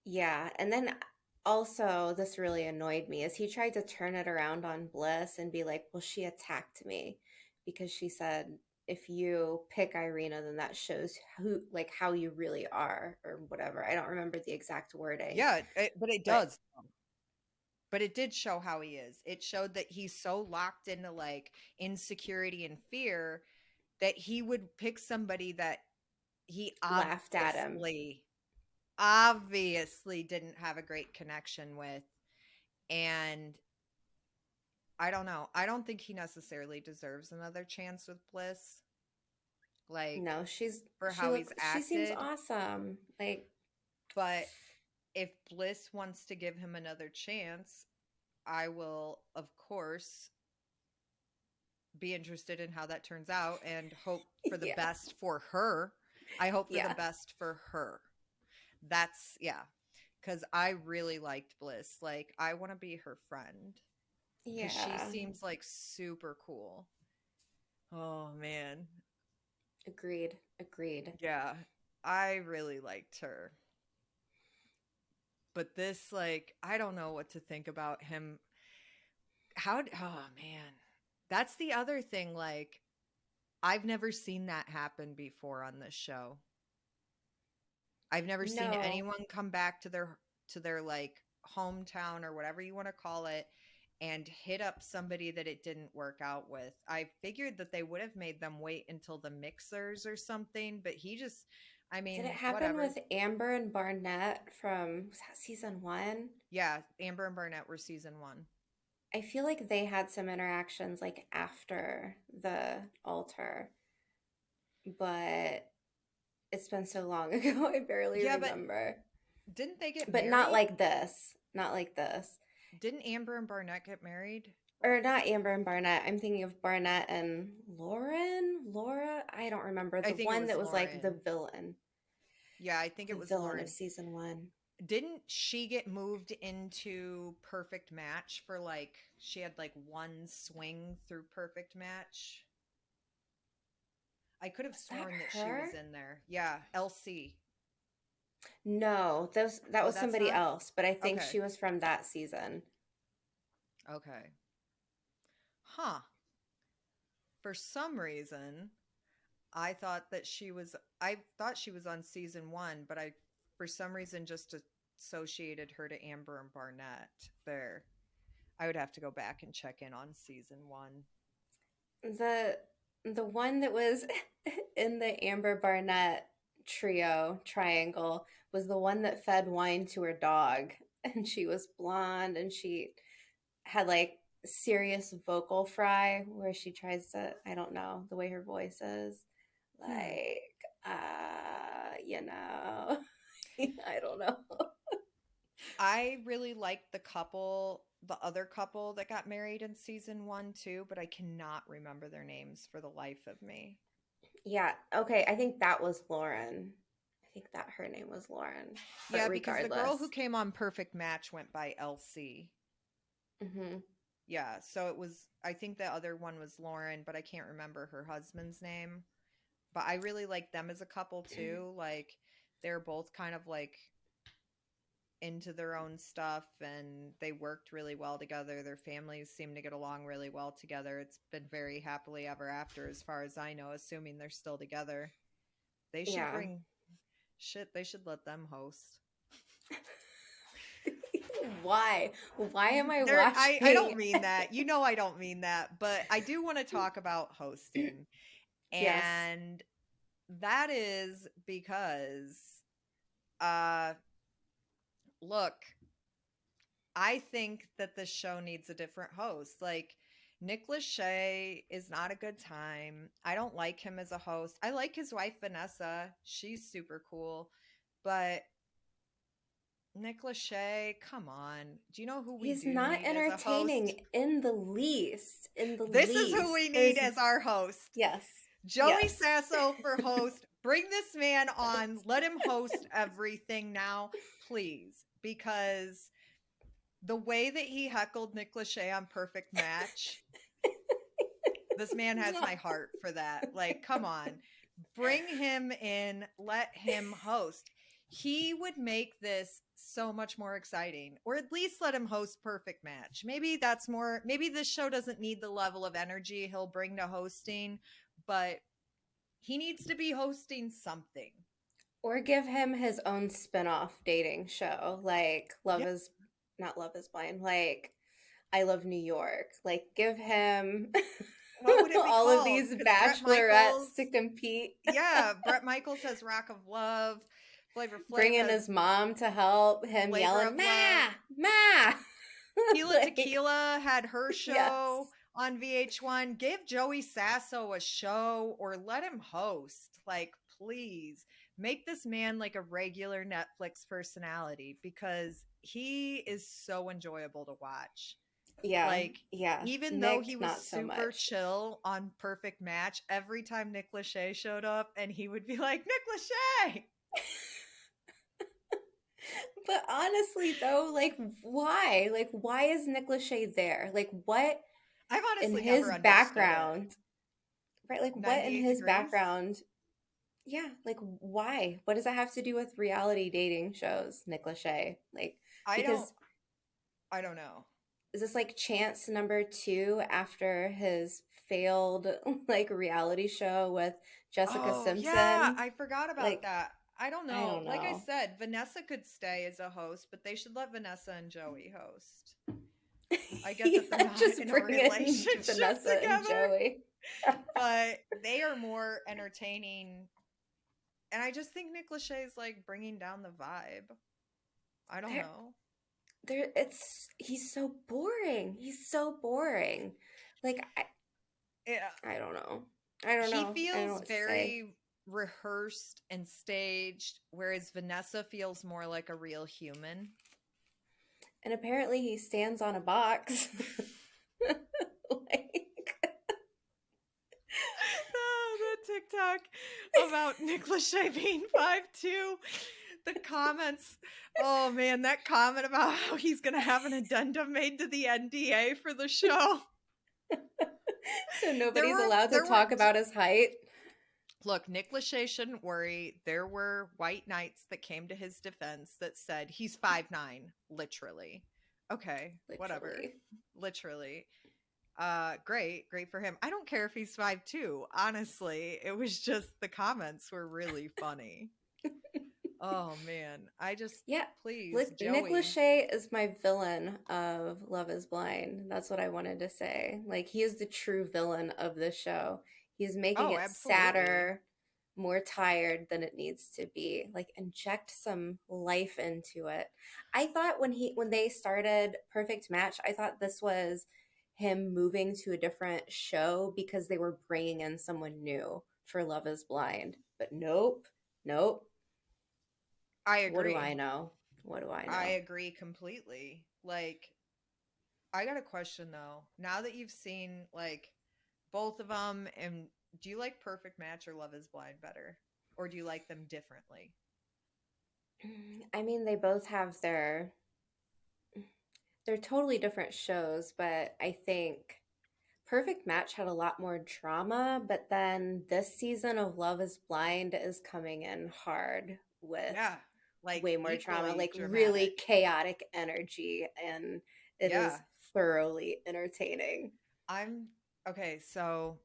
Yeah, and then also this really annoyed me is he tried to turn it around on Bliss and be like, "Well, she attacked me because she said if you pick Irina, then that shows who like how you really are or whatever." I don't remember the exact wording, Yeah, but it but does. But it did show how he is. It showed that he's so locked into like insecurity and fear that he would pick somebody that he laughed at him. obviously didn't have a great connection with. And I don't know. I don't think he necessarily deserves another chance with Bliss, like No, for how he's she seems acted. awesome. Like But if Bliss wants to give him another chance, I will, of course, be interested in how that turns out and hope for the yeah. best for her. I hope for the Yeah. best for her. That's, yeah, because I really liked Bliss. Like, I want to be her friend because she Yeah. seems like super cool. Oh, man. Agreed. Agreed. Yeah, I really liked her. But this, like, I don't know what to think about him. Oh, man. That's the other thing. Like, I've never seen that happen before on this show. I've never seen No. anyone come back to their like hometown or whatever you want to call it and hit up somebody that it didn't work out with. I figured that they would have made them wait until the mixers or something, but he just, I Did it mean, happen whatever. with Amber and Barnett from was that season one? Yeah, Amber and Barnett were season 1. I feel like they had some interactions like after the altar, but it's been so long ago, I barely Yeah, but remember. didn't they get But not married? like this. Not like this. Didn't Amber and Barnett get married? Or not Amber and Barnett. I'm thinking of Barnett and Lauren? Laura? I don't remember. I The think it one was that was like Lauren. Yeah, I think the it was villain of Lauren. season one. Didn't she get moved into perfect match for like she had like one swing through perfect match? I could have Was that sworn that she her? was in there. Yeah, LC. No, that Oh, was that's somebody not? else, but I think Okay. she was from that season. Okay. Huh. For some reason, I thought she was on season 1, but I for some reason just associated her to Amber and Barnett there. I would have to go back and check in on season 1. The the one that was in the Amber Barnett trio triangle was the one that fed wine to her dog, and she was blonde and she had like serious vocal fry where she tries to, I don't know, the way her voice is Hmm. like you know. I don't know. I really liked the couple the other couple that got married in season one too, but I cannot remember their names for the life of me. Yeah, okay, I think that was Lauren. I think that her name was Lauren. But Yeah, because the girl who regardless. came on Perfect Match went by LC. Hmm. Yeah, so it was, I think the other one was Lauren, but I can't remember her husband's name. But I really like them as a couple too. Like they're both kind of like into their own stuff and they worked really well together. Their families seem to get along really well together. It's been very happily ever after as far as I know, assuming they're still together. They should Yeah. bring shit, they should let them host. Why? Why am I There I watching? don't mean that. You know I don't mean that, but I do want to talk about hosting. Yes. And that is because uh look, I think that the show needs a different host. Like Nick Lachey is not a good time. I don't like him as a host. I like his wife Vanessa. She's super cool. But Nick Lachey, come on. Do you know who we He's do not need as a host? entertaining in the least. In the This is who least. we need There's as our host. yes. Joey Yes. Sasso for host. Bring this man on. Let him host everything now, please. Because the way that he heckled Nick Lachey on Perfect Match, this man has my heart for that. Like, come on. Bring him in, let him host. He would make this so much more exciting, or at least let him host Perfect Match. Maybe that's more, maybe this show doesn't need the level of energy he'll bring to hosting, but he needs to be hosting something. Or give him his own spin-off dating show, like Yeah. Love is not Love is Blind, like I Love New York. Like give him What would it be all of called? these Because Brett bachelorettes Michaels, to compete. yeah, Brett Michaels has Rock of Love. Flavor Flav Bringing has his mom to help him Flavor yelling, of "Ma! Love. Ma!" Tila Like, Tequila had her yes. show on VH1. Give Joey Sasso a show or let him host. Like, please make this man like a regular Netflix personality because he is so enjoyable to watch. Yeah, Like, yeah. even though he Nick, was not so super much. chill on Perfect Match, every time Nick Lachey showed up and he would be like, Nick Lachey! But honestly, though, like, why? Like, why is Nick Lachey there? Like, what I've in honestly never his understood it. background, right? Like, what in 98 his degrees? background? Yeah, like, why? What does that have to do with reality dating shows, Nick Lachey? Like, I don't because I don't know. is this like chance number two after his failed, like, reality show with Jessica Oh, yeah, Simpson? I forgot about Like, that. I don't I know. don't Like I know. said, Vanessa could stay as a host, but they should let Vanessa and Joey host. I get that they're Yeah, not just in a bring in relationship Vanessa and together, Joey. but they are more entertaining. And I just think Nick Lachey is like bringing down the vibe. I don't There, know. it's he's so boring. He's so boring. Like Yeah, I don't know. I don't he know. I don't know feels what to say. very rehearsed and staged, whereas Vanessa feels more like a real human. And apparently he stands on a box. Like The TikTok about Nick Lachey being 5'2". The comments. Oh man, that comment about how he's gonna have an addendum made to the NDA for the show. so There nobody's were allowed to there were talk about his height. look, Nick Lachey shouldn't worry. There were white knights that came to his defense that said he's 5'9", literally. Okay, whatever. Literally. Literally. Great for him. I don't care if he's 5'2". Honestly, it was just the comments were really funny. Oh man, I just Yeah. please, Nick Joey. Lachey is my villain of Love is Blind. That's what I wanted to say. Like, he is the true villain of this show. He's making Oh, it absolutely. sadder, more tired than it needs to be. Like, inject some life into it. I thought when they started Perfect Match, I thought this was him moving to a different show because they were bringing in someone new for Love is Blind. But nope, nope. I What do agree. I know? What do I I know? agree completely. Like I got a question though. Now that you've seen like both of them, and do you like Perfect Match or Love Is Blind better, or do you like them differently? I mean, they both have they're totally different shows, but I think Perfect Match had a lot more drama, but then this season of Love is Blind is coming in hard with Yeah, like way more drama, equally like really dramatic. chaotic energy, and it Yeah, is thoroughly entertaining. I'm okay. So,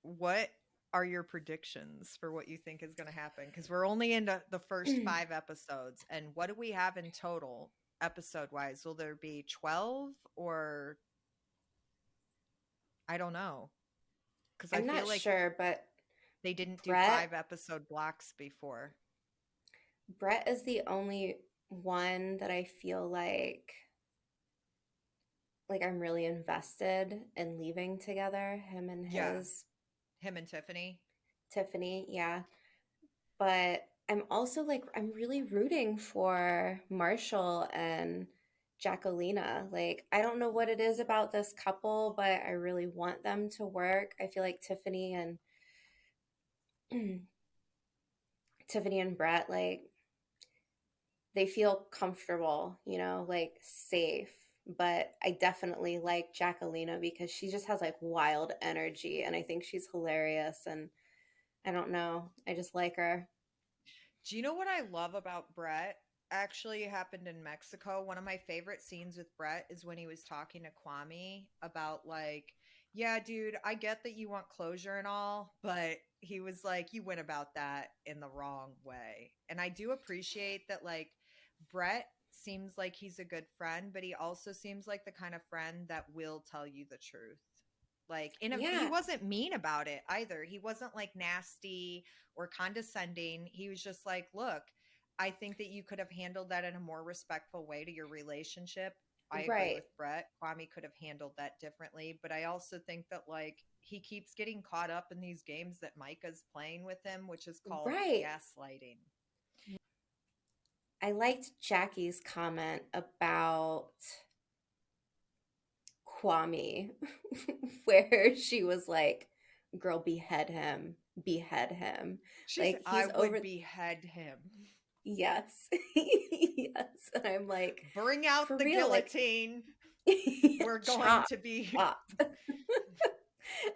what are your predictions for what you think is going to happen? Because we're only into the first 5 episodes, and what do we have in total, episode wise? Will there be 12, or I don't know? Because I I'm feel not like sure, but they didn't do Brett 5 episode blocks before. Brett is the only one that I feel like I'm really invested in leaving together, him and Yeah, his him and Tiffany. Tiffany, yeah. But I'm also like I'm really rooting for Marshall and Jacquelina. Like I don't know what it is about this couple, but I really want them to work. I feel like Tiffany and Brett, like they feel comfortable, like safe. But I definitely like Jacquelina because she just has like wild energy and I think she's hilarious, and I don't know. I just like her. Do you know what I love about Brett? Actually, happened in Mexico. One of my favorite scenes with Brett is when he was talking to Kwame about, like, yeah, dude, I get that you want closure and all, but he was like, you went about that in the wrong way. And I do appreciate that, like, Brett seems like he's a good friend, but he also seems like the kind of friend that will tell you the truth. Like, he Yeah, wasn't mean about it either. He wasn't like nasty or condescending. He was just like, look, I think that you could have handled that in a more respectful way to your relationship. I agree right, with Brett. Kwame could have handled that differently. But I also think that, like, he keeps getting caught up in these games that Micah's playing with him, which is called right. gaslighting. I liked Jackie's comment about Kwame, where she was like, girl, behead him, behead him. She said, Like, I he's would over. behead him. Yes. Yes. And I'm like, Bring out for the real, like, guillotine. We're going chop, to be. chop.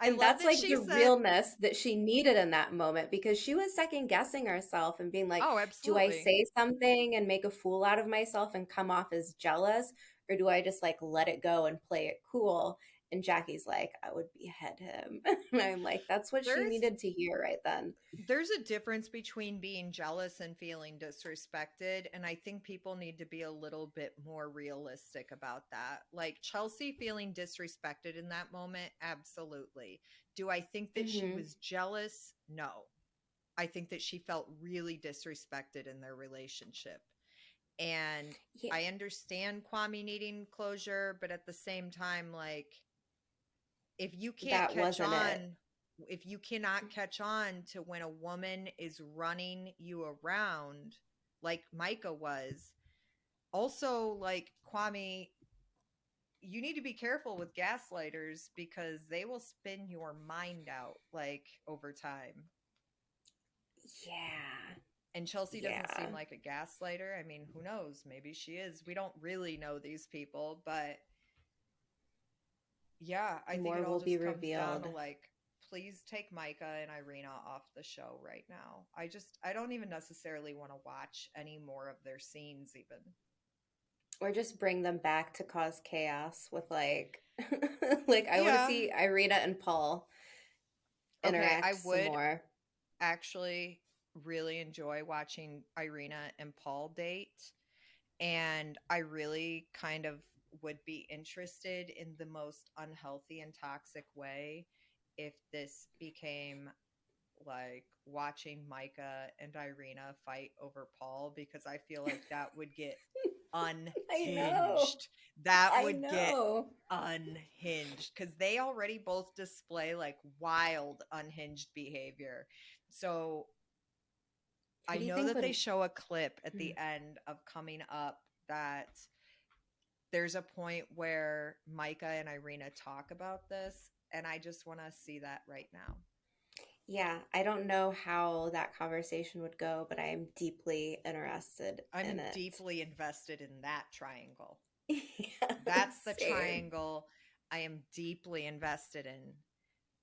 I And love that's that like she the said, realness that she needed in that moment because she was second guessing herself and being like, oh, do I absolutely. say something and make a fool out of myself and come off as jealous? Or do I just like let it go and play it cool? And Jackie's like, I would behead him. And I'm like, that's what she There's needed to hear right then. there's a difference between being jealous and feeling disrespected, and I think people need to be a little bit more realistic about that. Like Chelsea feeling disrespected in that moment, absolutely. Do I think that she Hmm. was jealous? No. I think that she felt really disrespected in their relationship. And Yeah, I understand Kwame needing closure, but at the same time, like, if you can't that catch wasn't it. on, if you cannot catch on to when a woman is running you around like Micah was, also like Kwame, you need to be careful with gaslighters because they will spin your mind out like over time. Yeah. And Chelsea doesn't Yeah. seem like a gaslighter. I mean, who knows? Maybe she is. We don't really know these people, but yeah, I think it More all will be just comes down to, revealed. like, please take Micah and Irina off the show right now. I don't even necessarily want to watch any more of their scenes even. Or just bring them back to cause chaos with like like I want to Yeah. see Irina and Paul Okay, interact I some would more. actually really enjoy watching Irina and Paul date, and I really kind of would be interested in the most unhealthy and toxic way if this became like watching Micah and Irina fight over Paul, because I feel like that would get I know. unhinged. That I would get know. unhinged because they already both display like wild unhinged behavior. So Who I do you know think that they would show a clip at the end of Coming Up that there's a point where Micah and Irina talk about this, and I just want to see that right now. Yeah, I don't know how that conversation would go, but I am deeply interested in I'm it. deeply invested in that triangle. Yeah, That's the same. triangle I am deeply invested in,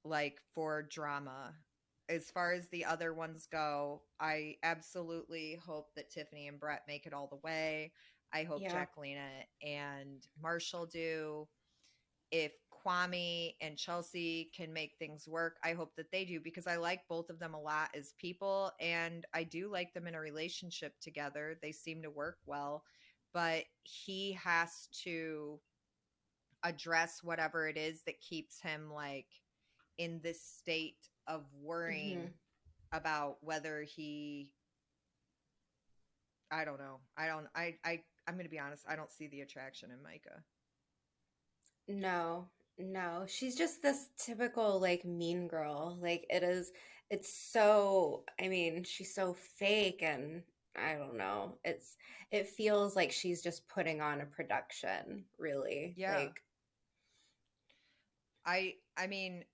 like for drama. As far as the other ones go, I absolutely hope that Tiffany and Brett make it all the way. I hope Yeah. Jacquelina and Marshall do. If Kwame and Chelsea can make things work, I hope that they do because I like both of them a lot as people and I do like them in a relationship together. They seem to work well, but he has to address whatever it is that keeps him like in this state of worrying Hmm. about whether he I don't know. I'm going to be honest, I don't see the attraction in Micah. No, no. She's just this typical like mean girl. Like it's so, I mean, she's so fake and I don't know. It feels like she's just putting on a production, really. Yeah. Like, I mean,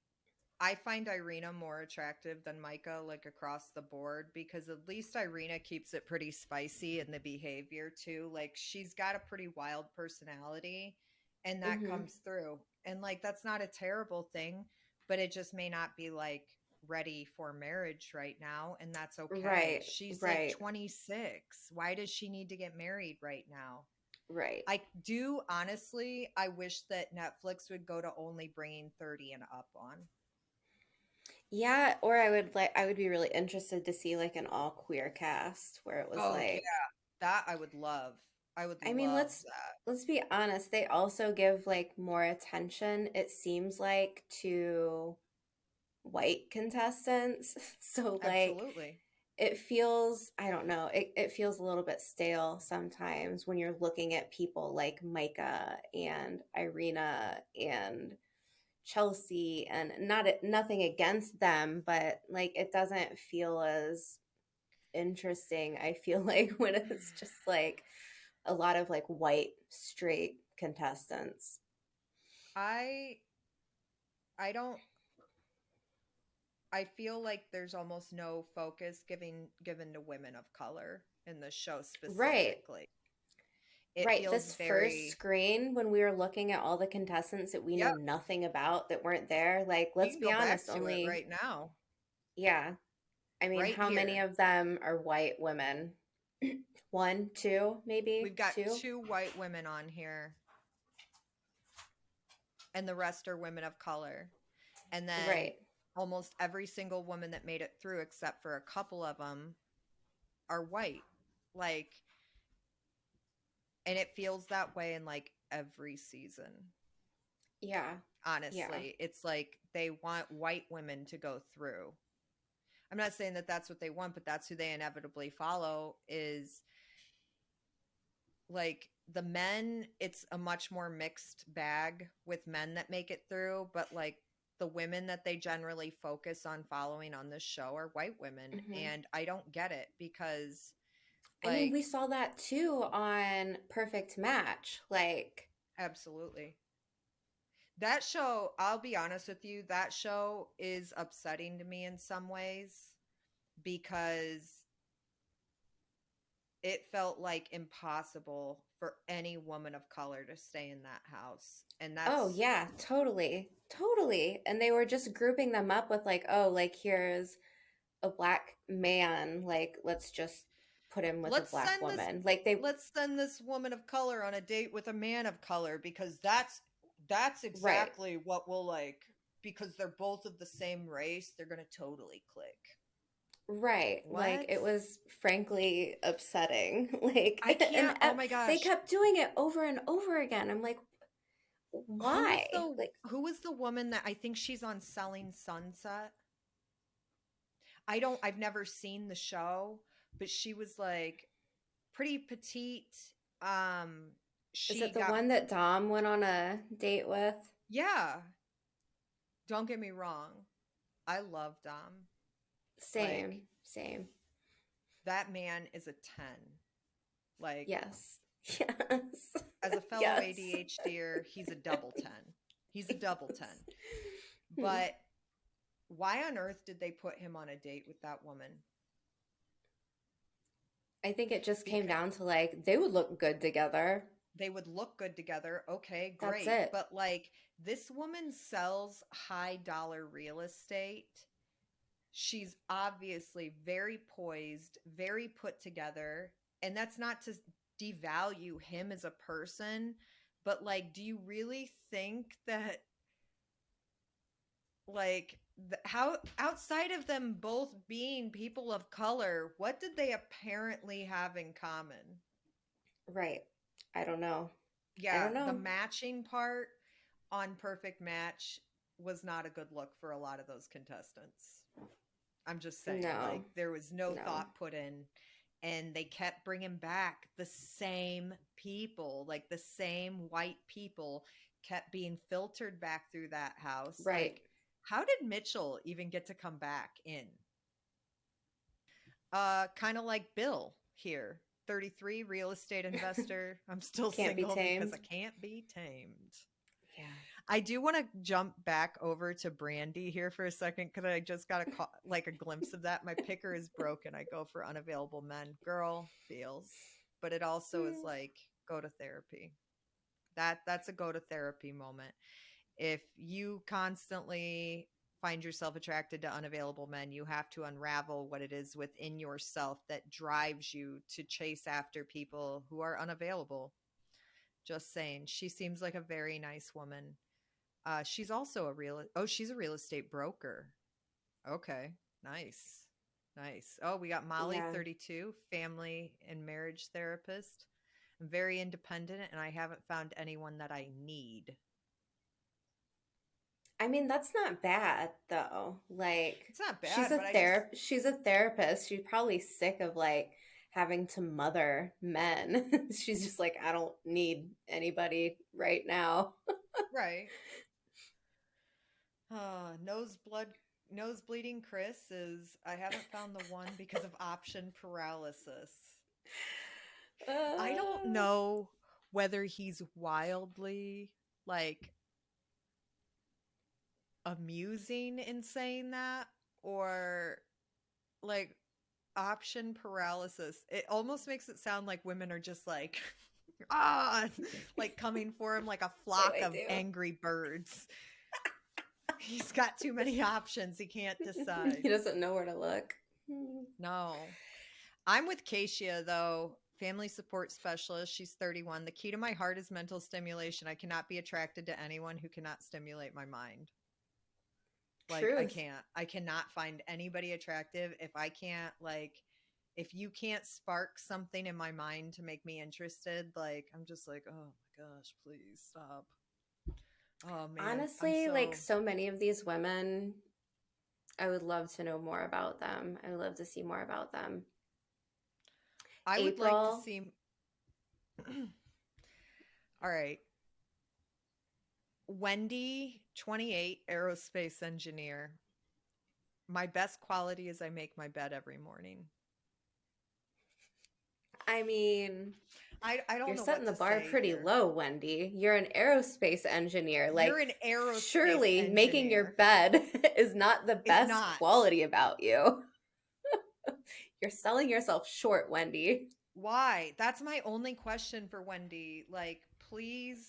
I find Irina more attractive than Micah, like across the board, because at least Irina keeps it pretty spicy in the behavior too. Like she's got a pretty wild personality, and that hmm. comes through. And like that's not a terrible thing, but it just may not be like ready for marriage right now, and that's okay. Right, She's like right, 26. Why does she need to get married right now? right. I do honestly, I wish that Netflix would go to only bringing 30 and up on. Yeah, or I would be really interested to see like an all queer cast where it was Oh, yeah. like That I would love. I would I mean, love that. let's be honest, they also give like more attention, it seems like, to white contestants. So like Absolutely. it feels, I don't know, it feels a little bit stale sometimes when you're looking at people like Micah and Irina and Chelsea and nothing against them, but like it doesn't feel as interesting, I feel like, when it's just like a lot of like white straight contestants. I I don't I feel like there's almost no focus given to women of color in the show Right. specifically. It Right. feels This first very screen, when we were looking at all the contestants that we know Yep, nothing about that weren't there, like, we let's can be go back honest, to it only, right now. yeah. I mean, Right how many here. of them are white women? One, two, maybe We've got two? two white women on here and the rest are women of color. And then Right. almost every single woman that made it through except for a couple of them are white. Like, and it feels that way in like every season. Yeah. Yeah. Honestly, it's like they want white women to go through. I'm not saying that that's what they want, but that's who they inevitably follow is like the men, it's a much more mixed bag with men that make it through, but like the women that they generally focus on following on this show are white women. Hmm. And I don't get it because I mean, we like saw that too on Perfect Match. Like, absolutely. That show, I'll be honest with you, that show is upsetting to me in some ways because it felt like impossible for any woman of color to stay in that house. And oh that's yeah, totally. Totally. And they were just grouping them up with like, oh, like here's a black man, like let's just put him with a let's black send this woman. Like they let's send this woman of color on a date with a man of color because that's right. exactly what will like because they're both of the same race, they're going to totally click. Right. Like What? it was frankly upsetting. I Like and can't. Oh my they gosh. kept doing it over and over again. I'm like, why? Like Who was the woman that I think she's on Selling Sunset? I've never seen the show, but she was like pretty petite. Um is she it the got one that Dom went on a date with? yeah, don't get me wrong. I love Dom. Like Same, same. that man is a 10. Like Yes. Yes. As a fellow Yes. ADHDer, he's a double 10. He's a double 10. Hmm. But why on earth did they put him on a date with that woman? I think it just came Because down to like they would look good together. they would look good together. Okay, That's great. it. But like this woman sells high dollar real estate. She's obviously very poised, very put together. And that's not to devalue him as a person, but like, do you really think that, like, how outside of them both being people of color, what did they apparently have in common? Right. I don't know. I Yeah, don't the know. matching part on Perfect Match was not a good look for a lot of those contestants. I'm just saying, like, No. there was no No. thought put in, and they kept bringing back the same people, like the same white people kept being filtered back through that house. Right. Like, how did Mitchell even get to come back in? Kind of like Bill here, 33, real estate investor. I'm still Can't be single because I tamed. can't be tamed. Yeah. I do want to jump back over to Brandy here for a second because I just got like a glimpse of that. My picker is broken. I go for unavailable men. Girl feels, but it also is Hmm. like go to therapy. That's a go to therapy moment. If you constantly find yourself attracted to unavailable men, you have to unravel what it is within yourself that drives you to chase after people who are unavailable. Just saying. She seems like a very nice woman. She's also she's a real estate broker. Okay. Nice. Nice. Oh, we got Molly, Yeah. 32, family and marriage therapist. I'm very independent and I haven't found anyone that I need. I mean, that's not bad though. Like It's not bad, but she's a therapist. She's probably sick of like having to mother men. She's just like, I don't need anybody right now. right. Nose blood nose bleeding Chris is I haven't found the one because of option paralysis. I don't Uh, know whether he's wildly like amusing in saying that or like option paralysis. It almost makes it sound like women are just like ah like coming for him like a oh, flock I of do. angry birds. He's got too many options. He can't decide. He doesn't know where to look. Hmm. No. I'm with Kasia though. Family support specialist. She's 31. The key to my heart is mental stimulation. I cannot be attracted to anyone who cannot stimulate my mind. Like I Truth. can't. I cannot find anybody attractive if I can't like if you can't spark something in my mind to make me interested, like I'm just like, "Oh my gosh, please stop." Oh man, I'm Honestly, like so so many of these women, I would love to know more about them. I would love to see more about them. I would like to April, see All right. Wendy, 28, aerospace engineer. My best quality is I make my bed every morning. I mean, I don't you're know setting what the to bar say pretty here. low, Wendy. You're an aerospace engineer. You're Like, an aerospace surely making your engineer. bed is not the Is best not. quality about you. You're selling yourself short, Wendy. Why? That's my only question for Wendy. Like, please,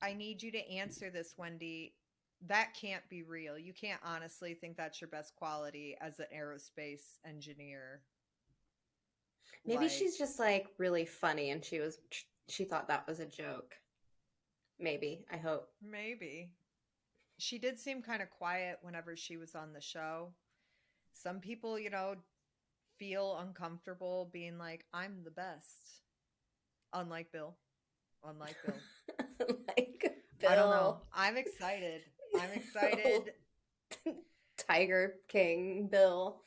I need you to answer this, Wendy. That can't be real. You can't honestly think that's your best quality as an aerospace engineer. Maybe Like, she's just like really funny and she thought that was a joke. Maybe, I hope. maybe. She did seem kind of quiet whenever she was on the show. Some people, feel uncomfortable being like, I'm the best. Unlike Bill. Unlike Bill. Like I don't know. Bill, I'm excited. I'm old excited. Tiger King Bill.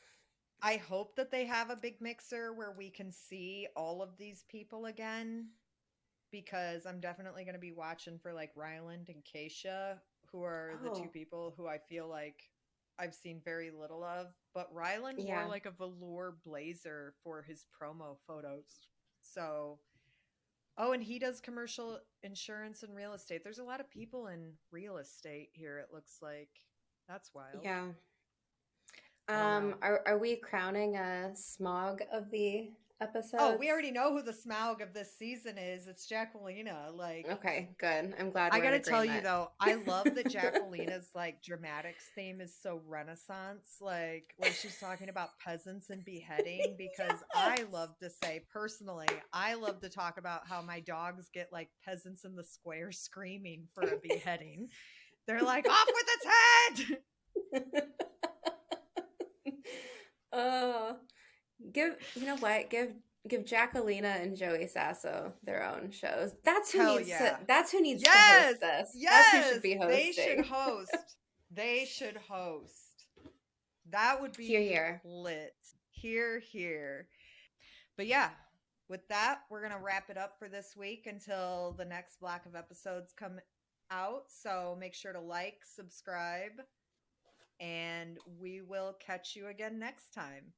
I hope that they have a big mixer where we can see all of these people again because I'm definitely going to be watching for like Ryland and Keisha, who are the two Oh, people who I feel like I've seen very little of. But Ryland wore yeah. like a velour blazer for his promo photos. So Oh, and he does commercial insurance and real estate. There's a lot of people in real estate here, it looks like. That's wild. Yeah. I don't know. Are we crowning a smog of the Oh, we episodes? already know who the Smaug of this season is. It's Jacquelina. Like, Okay, good. I'm glad I we're in gotta tell you agreement. though, I love that Jacquelina's like dramatics theme is so Renaissance, like where she's talking about peasants and beheading. Because I Yes. love to say personally, I love to talk about how my dogs get like peasants in the square screaming for a beheading. They're like, off with its head. Oh, you know what? Give Jacquelina and Joey Sasso their own shows. Hell yeah. That's who needs to Yes. host this. That's who should Yes. be They should hosting. host. They should host. That would Here, be here. lit. Here, here. But yeah, with that, we're going to wrap it up for this week until the next block of episodes come out. So make sure to like, subscribe, and we will catch you again next time.